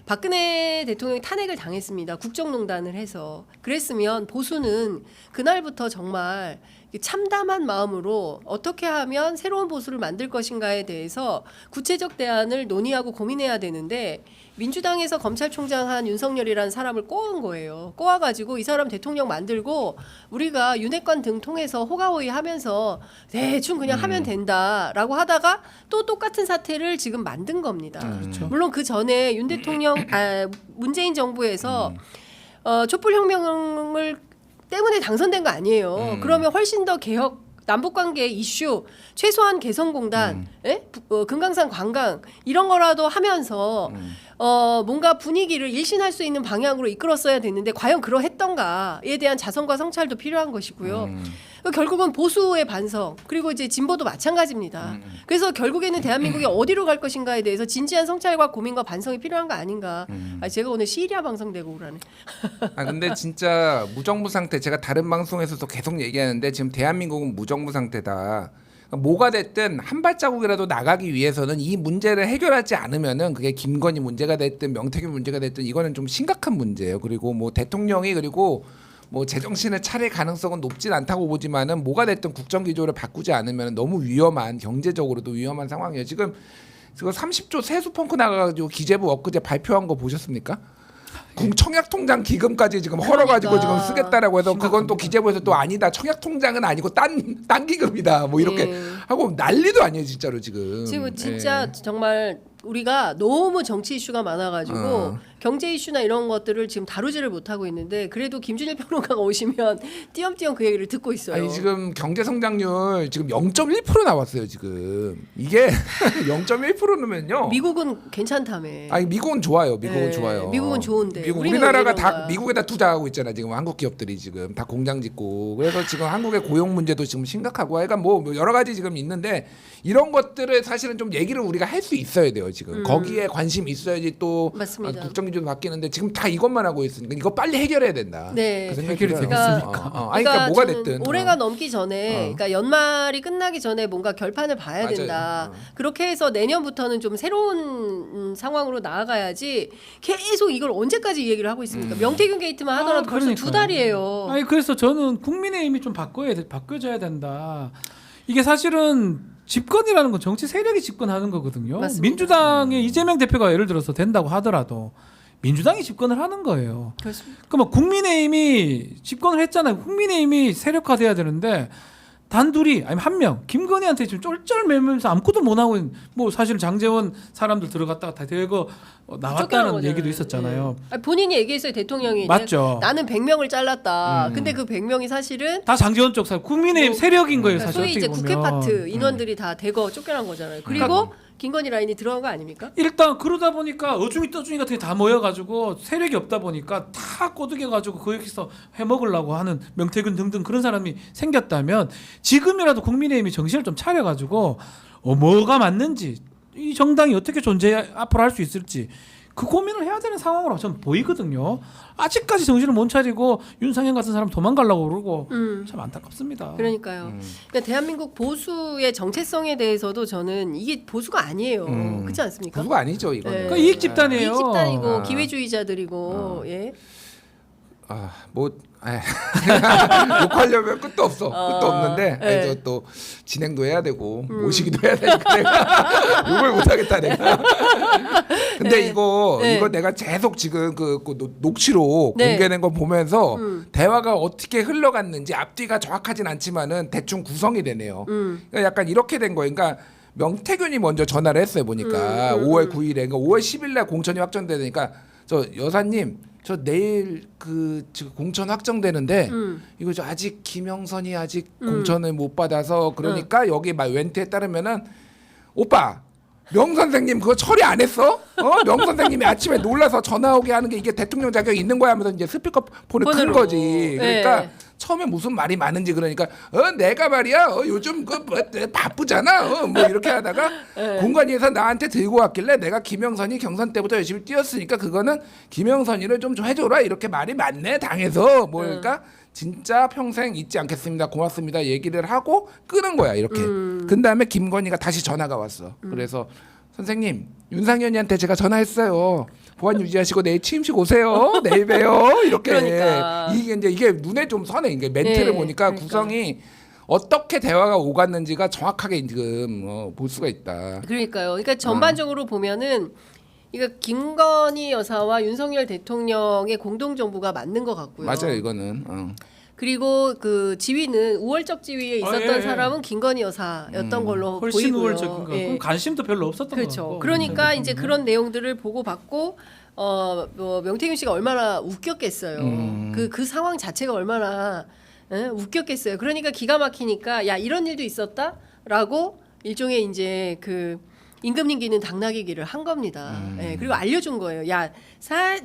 박근혜 대통령이 탄핵을 당했습니다. 국정농단을 해서. 그랬으면 보수는 그날부터 정말 참담한 마음으로 어떻게 하면 새로운 보수를 만들 것인가에 대해서 구체적 대안을 논의하고 고민해야 되는데 민주당에서 검찰총장 한 윤석열이라는 사람을 꼬은 거예요. 꼬아가지고 이 사람 대통령 만들고 우리가 윤핵관 등 통해서 호가호위 하면서 대충 그냥 하면 된다라고 하다가 또 똑같은 사태를 지금 만든 겁니다. 그렇죠. 물론 그 전에 윤 대통령 문재인 정부에서 촛불혁명을 때문에 당선된 거 아니에요. 그러면 훨씬 더 개혁 남북관계 이슈 최소한 개성공단 금강산 관광 이런 거라도 하면서 뭔가 분위기를 일신할 수 있는 방향으로 이끌었어야 됐는데 과연 그러했던가에 대한 자성과 성찰도 필요한 것이고요. 결국은 보수의 반성 그리고 이제 진보도 마찬가지입니다. 그래서 결국에는 대한민국이 어디로 갈 것인가에 대해서 진지한 성찰과 고민과 반성이 필요한 거 아닌가. 제가 오늘 시리아 방송되고 그러네. 근데 진짜 무정부 상태 제가 다른 방송에서도 계속 얘기하는데 지금 대한민국은 무정부 상태다. 뭐가 됐든 한 발자국이라도 나가기 위해서는 이 문제를 해결하지 않으면은 그게 김건희 문제가 됐든 명태균 문제가 됐든 이거는 좀 심각한 문제예요. 그리고 뭐 대통령이 그리고 뭐 제정신을 차릴 가능성은 높진 않다고 보지만은 뭐가 됐든 국정 기조를 바꾸지 않으면 너무 위험한 경제적으로도 위험한 상황이에요. 지금 30조 세수 펑크 나가가지고 기재부 엊그제 발표한 거 보셨습니까? 청약통장 기금까지 지금 헐어가지고 지금 쓰겠다라고 해서 그건 또 기재부에서 또 아니다 청약통장은 아니고 딴 기금이다 뭐 이렇게 하고 난리도 아니에요 진짜로 지금. 지금 진짜 정말 우리가 너무 정치 이슈가 많아가지고 경제 이슈나 이런 것들을 지금 다루지를 못하고 있는데 그래도 김준일 평론가가 오시면 띄엄띄엄 그 얘기를 듣고 있어요. 아니 지금 경제 성장률 지금 0.1% 나왔어요 지금. 이게 0.1%면요. 미국은 괜찮다며. 아니 미국은 좋아요. 미국은 좋아요. 미국은 좋은데. 우리나라가 왜 다 이런가? 미국에다 투자하고 있잖아 지금 한국 기업들이 지금 다 공장 짓고 그래서 지금 한국의 고용 문제도 지금 심각하고 그러니까 뭐 여러 가지 지금 있는데 이런 것들을 사실은 좀 얘기를 우리가 할 수 있어야 돼요 지금. 거기에 관심이 있어야지 또 맞습니다. 국정기조도 바뀌는데 지금 다 이것만 하고 있으니까 이거 빨리 해결해야 된다. 네. 그 생각이 해결이 들어요. 되겠습니까? 아니, 그러니까 뭐가 저는 됐든 올해가 넘기 전에, 그러니까 연말이 끝나기 전에 뭔가 결판을 봐야 맞아요. 된다. 그렇게 해서 내년부터는 좀 새로운 상황으로 나아가야지 계속 이걸 언제까지 이 얘기를 하고 있습니까? 명태균 게이트만 하더라도 벌써 그러니까요. 2달이에요. 아니 그래서 저는 국민의힘이 좀 바뀌어져야 된다. 이게 사실은 집권이라는 건 정치 세력이 집권하는 거거든요. 맞습니다. 민주당의 이재명 대표가 예를 들어서 된다고 하더라도 민주당이 집권을 하는 거예요. 그렇습니다. 그러면 국민의힘이 집권을 했잖아요. 국민의힘이 세력화돼야 되는데 단둘이 아니면 한 명 김건희한테 지금 쫄쫄매면서 아무것도 못 하고 있는 뭐 사실 장재원 사람들 들어갔다가 다 대거 쫓겨난 나왔다는 거잖아요. 얘기도 있었잖아요. 네. 아니, 본인이 얘기했어요. 대통령이 맞죠. 나는 100명을 잘랐다. 근데 그 100명이 사실은 다 장재원 쪽 사람 국민의힘 뭐, 세력인 거예요. 그러니까 사실 소위 이제 어떻게 국회 보면. 파트 인원들이 다 대거 쫓겨난 거잖아요. 그리고 김건희 라인이 들어간 거 아닙니까? 일단 그러다 보니까 어중이 떠중이 같은 게 다 모여가지고 세력이 없다 보니까 다 꼬드겨가지고 거기서 해먹으려고 하는 명태균 등등 그런 사람이 생겼다면 지금이라도 국민의힘이 정신을 좀 차려가지고 뭐가 맞는지 이 정당이 어떻게 존재 앞으로 할 수 있을지 그 고민을 해야 되는 상황으로 저는 보이거든요. 아직까지 정신을 못 차리고 윤상현 같은 사람 도망가려고 그러고 참 안타깝습니다. 그러니까요. 그러니까 대한민국 보수의 정체성에 대해서도 저는 이게 보수가 아니에요. 그렇지 않습니까? 보수가 아니죠 이거는. 네. 그러니까 이익 집단이에요. 이익 집단이고 아. 기회주의자들이고 예. 욕하려면 끝도 없어. 끝도 없는데 네. 아니, 또 진행도 해야 되고 모시기도 해야 되니까 내가 욕을 못 하겠다 내가. 근데 네. 이거 네. 내가 계속 지금 그 녹취로 네. 공개된 거 보면서 대화가 어떻게 흘러갔는지 앞뒤가 정확하진 않지만은 대충 구성이 되네요. 그러니까 약간 이렇게 된 거예요. 그러니까 명태균이 먼저 전화를 했어요 보니까 5월 9일에 그러니까 5월 10일날 공천이 확정되니까 저 여사님 저 내일 지금 공천 확정되는데 이거 저 아직 김영선이 아직 공천을 못 받아서 그러니까 여기 말 멘트에 따르면은 오빠 명 선생님 그거 처리 안 했어? 명 선생님이 아침에 놀라서 전화 오게 하는 게 이게 대통령 자격이 있는 거야 하면서 이제 스피커폰을 큰 폰으로. 거지. 그러니까 네. 처음에 무슨 말이 많은지 그러니까 내가 말이야 요즘 바쁘잖아 뭐 이렇게 하다가 공관위에서 나한테 들고 왔길래 내가 김영선이 경선 때부터 열심히 뛰었으니까 그거는 김영선이를 좀 해줘라 이렇게 말이 많네 당에서 뭐 그러니까 진짜 평생 잊지 않겠습니다 고맙습니다 얘기를 하고 끄는 거야 이렇게 그 다음에 김건희가 다시 전화가 왔어 그래서 선생님 윤상현이한테 제가 전화했어요. 보안 유지하시고 내일 취임식 오세요. 내일 봬요. 이렇게 그러니까. 이게 눈에 좀 선해. 이게 멘트를 네, 보니까 그러니까. 구성이 어떻게 대화가 오갔는지가 정확하게 지금 볼 수가 있다. 그러니까요. 그러니까 전반적으로 보면은 이거 김건희 여사와 윤석열 대통령의 공동 정부가 맞는 것 같고요. 맞아요, 이거는. 그리고 그 지위는 우월적 지위에 있었던 예. 사람은 김건희 여사였던 걸로 훨씬 보이고요. 우월적인 거. 예. 그럼 관심도 별로 없었던 그렇죠. 거고. 그러니까 이제 그런 내용들을 보고 받고 뭐 명태균 씨가 얼마나 웃겼겠어요. 그 상황 자체가 얼마나 웃겼겠어요. 그러니까 기가 막히니까 야 이런 일도 있었다라고 일종의 이제 그 임금님기는 당나귀기를 한 겁니다. 예, 그리고 알려준 거예요. 야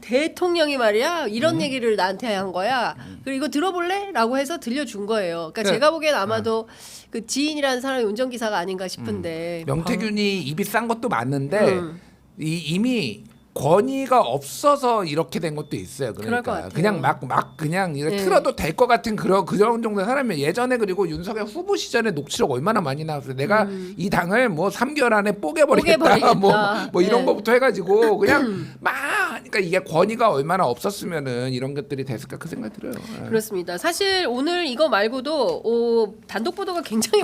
대통령이 말이야 이런 얘기를 나한테 한 거야. 그리고 이거 들어볼래?라고 해서 들려준 거예요. 그러니까 제가 보기엔 아마도 그 지인이라는 사람이 운전기사가 아닌가 싶은데. 명태균이 입이 싼 것도 맞는데 이미 권위가 없어서 이렇게 된 것도 있어요. 그럴 것 그러니까 같아요. 그냥 막 그냥 이거 네. 틀어도 될 것 같은 그런 정도의 사람이 예전에 그리고 윤석열 후보 시절에 녹취록 얼마나 많이 나왔어요. 내가 이 당을 뭐 3개월 안에 뽀개버리겠다. 뽀개버리겠다. 뭐 이런 네. 거부터 해가지고 그냥 막 그러니까 이게 권위가 얼마나 없었으면은 이런 것들이 됐을까 그 생각이 들어요. 예. 그렇습니다. 사실 오늘 이거 말고도 단독 보도가 굉장히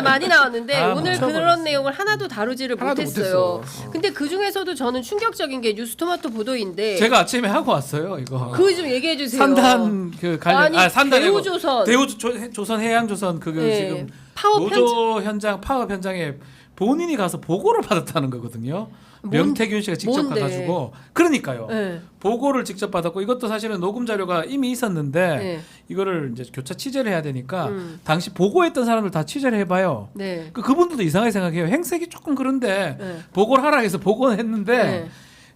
많이 나왔는데 아, 오늘 멈춰버렸어. 그런 내용을 하나도 다루지를 하나도 못했어요. 못했어. 근데 그 중에서도 저는 충격적인 게 뉴스토마토 보도인데 제가 아침에 하고 왔어요. 이거. 그거 좀 얘기해 주세요. 산단 그 관련 아니, 산단이고 대우조선. 대우조선 해양조선 그거 네. 지금 파업 노조 현장 파업 현장에 본인이 가서 보고를 받았다는 거거든요. 명태균 씨가 직접 뭔데? 가가지고 그러니까요. 네. 보고를 직접 받았고 이것도 사실은 녹음 자료가 이미 있었는데 네. 이거를 이제 교차 취재를 해야 되니까 당시 보고했던 사람들 다 취재를 해봐요. 네. 그분들도 이상하게 생각해요. 행색이 조금 그런데 네. 보고를 하라 해서 보고는 했는데 네.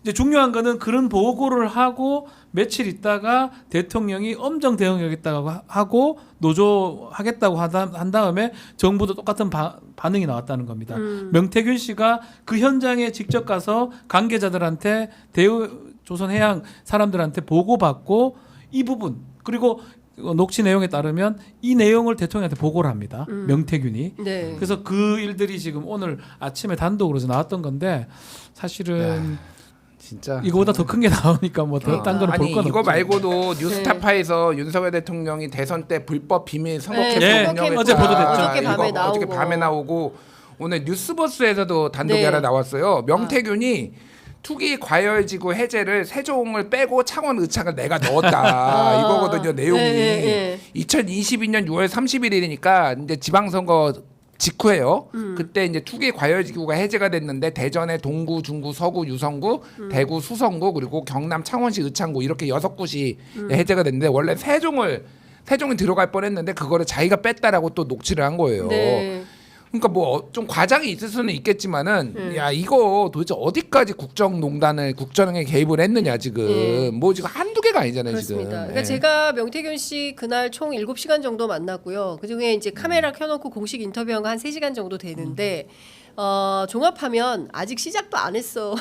이제 중요한 거는 그런 보고를 하고 며칠 있다가 대통령이 엄정 대응하겠다고 하고 노조 하겠다고 한 다음에 정부도 똑같은 반응이 나왔다는 겁니다. 명태균 씨가 그 현장에 직접 가서 관계자들한테 대우조선해양 사람들한테 보고받고 이 부분 그리고 녹취 내용에 따르면 이 내용을 대통령한테 보고를 합니다. 명태균이. 네. 그래서 그 일들이 지금 오늘 아침에 단독으로 나왔던 건데 사실은 진짜 이거보다 더 큰 게 나오니까 뭐 더 딴 거는 볼 아니 건 이거 없죠. 말고도 뉴스타파에서 윤석열 대통령이 대선 때 불법 비밀 선거 네, 캠프 네, 운영했다. 어제 보도됐죠. 어저께 밤에 이거 어저께 나오고. 밤에 나오고 오늘 뉴스버스에서도 단독이 네. 하나 나왔어요. 명태균이 투기 과열지구 해제를 세종을 빼고 창원 의창을 내가 넣었다 이거거든요. 내용이 네. 2022년 6월 31일이니까 이제 지방선거 직후에요. 그때 이제 투기 과열지구가 해제가 됐는데 대전의 동구, 중구, 서구, 유성구, 대구, 수성구 그리고 경남 창원시 의창구 이렇게 6구시 해제가 됐는데 원래 세종이 들어갈 뻔했는데 그거를 자기가 뺐다라고 또 녹취를 한 거예요. 네. 그러니까 뭐 좀 과장이 있을 수는 있겠지만은 야 이거 도대체 어디까지 국정에 개입을 했느냐 지금 뭐 지금 한두 개가 아니잖아요 그렇습니다. 지금. 그러니까 예. 제가 명태균 씨 그날 총 7시간 정도 만났고요. 그중에 이제 카메라 켜놓고 공식 인터뷰한 거 한 3시간 정도 되는데 종합하면 아직 시작도 안 했어.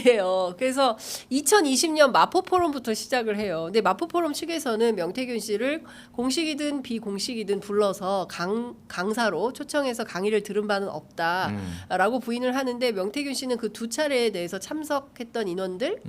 예요. 그래서 2020년 마포 포럼부터 시작을 해요. 근데 마포 포럼 측에서는 명태균 씨를 공식이든 비공식이든 불러서 강사로 초청해서 강의를 들은 바는 없다라고 부인을 하는데 명태균 씨는 그 두 차례에 대해서 참석했던 인원들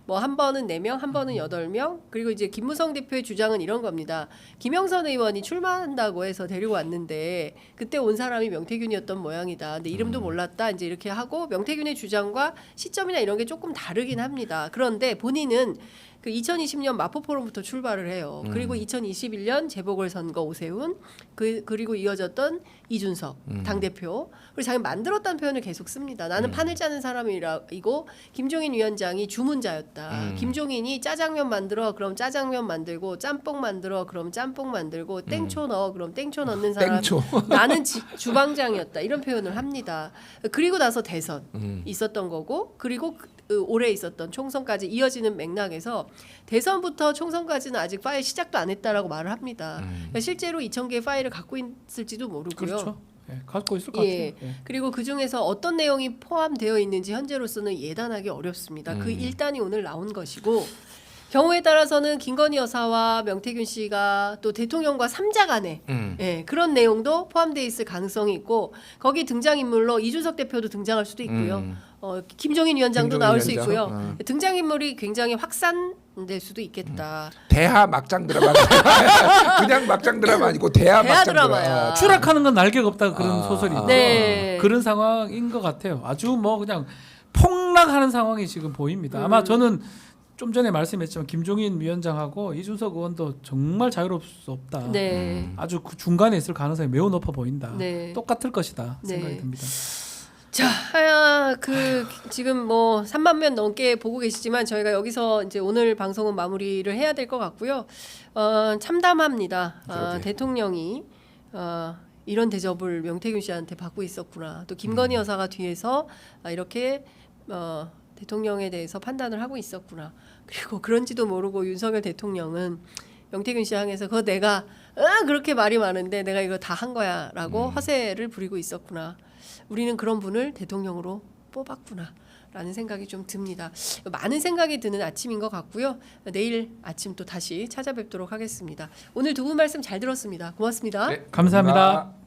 뭐 한 번은 4명, 한 번은 8명 그리고 이제 김무성 대표의 주장은 이런 겁니다. 김영선 의원이 출마한다고 해서 데리고 왔는데 그때 온 사람이 명태균이었던 모양이다. 근데 이름도 몰랐다. 이제 이렇게 하고 명태균의 주장과 시점이나 이런 게 조금 다르긴 합니다. 그런데 본인은 그 2020년 마포 포럼부터 출발을 해요. 그리고 2021년 재보궐선거 오세훈 그리고 이어졌던 이준석 당대표 그리고 자기 만들었다는 표현을 계속 씁니다. 나는 판을 짜는 사람이고 김종인 위원장이 주문자였다. 김종인이 짜장면 만들어 그럼 짜장면 만들고 짬뽕 만들어 그럼 짬뽕 만들고 땡초 넣어 그럼 땡초 넣는 사람 땡초. 나는 주방장이었다. 이런 표현을 합니다. 그리고 나서 대선 있었던 거고 그리고 올해 있었던 총선까지 이어지는 맥락에서 대선부터 총선까지는 아직 파일 시작도 안 했다라고 말을 합니다. 그러니까 실제로 2,000개의 파일을 갖고 있을지도 모르고요. 그렇죠. 예, 갖고 있을 것 예. 같아요. 예. 그리고 그 중에서 어떤 내용이 포함되어 있는지 현재로서는 예단하기 어렵습니다. 그 일단이 오늘 나온 것이고 경우에 따라서는 김건희 여사와 명태균 씨가 또 대통령과 3자 간에 예, 그런 내용도 포함되어 있을 가능성이 있고 거기 등장인물로 이준석 대표도 등장할 수도 있고요. 김종인 위원장도 김종인 나올 수 위원장. 있고요. 등장인물이 굉장히 낼 수도 있겠다. 대하 막장 드라마 그냥 막장 드라마 아니고 대하 대하 막장 드라마야. 드라마. 추락하는 건 날개가 없다 그런 소설이 있죠. 네. 그런 상황인 것 같아요. 아주 뭐 그냥 폭락하는 상황이 지금 보입니다. 아마 저는 좀 전에 말씀했지만 김종인 위원장하고 이준석 의원도 정말 자유로울 수 없다. 네. 아주 그 중간에 있을 가능성이 매우 높아 보인다. 네. 똑같을 것이다 생각이 네. 듭니다. 자, 지금 뭐 3만 명 넘게 보고 계시지만 저희가 여기서 이제 오늘 방송은 마무리를 해야 될 것 같고요. 참담합니다. 그러게. 대통령이 이런 대접을 명태균 씨한테 받고 있었구나. 또 김건희 여사가 뒤에서 이렇게 대통령에 대해서 판단을 하고 있었구나. 그리고 그런지도 모르고 윤석열 대통령은 명태균 씨 향해서 그거 내가 그렇게 말이 많은데 내가 이거 다 한 거야라고 허세를 부리고 있었구나. 우리는 그런 분을 대통령으로 뽑았구나라는 생각이 좀 듭니다. 많은 생각이 드는 아침인 것 같고요. 내일 아침 또 다시 찾아뵙도록 하겠습니다. 오늘 두 분 말씀 잘 들었습니다. 고맙습니다. 네, 감사합니다.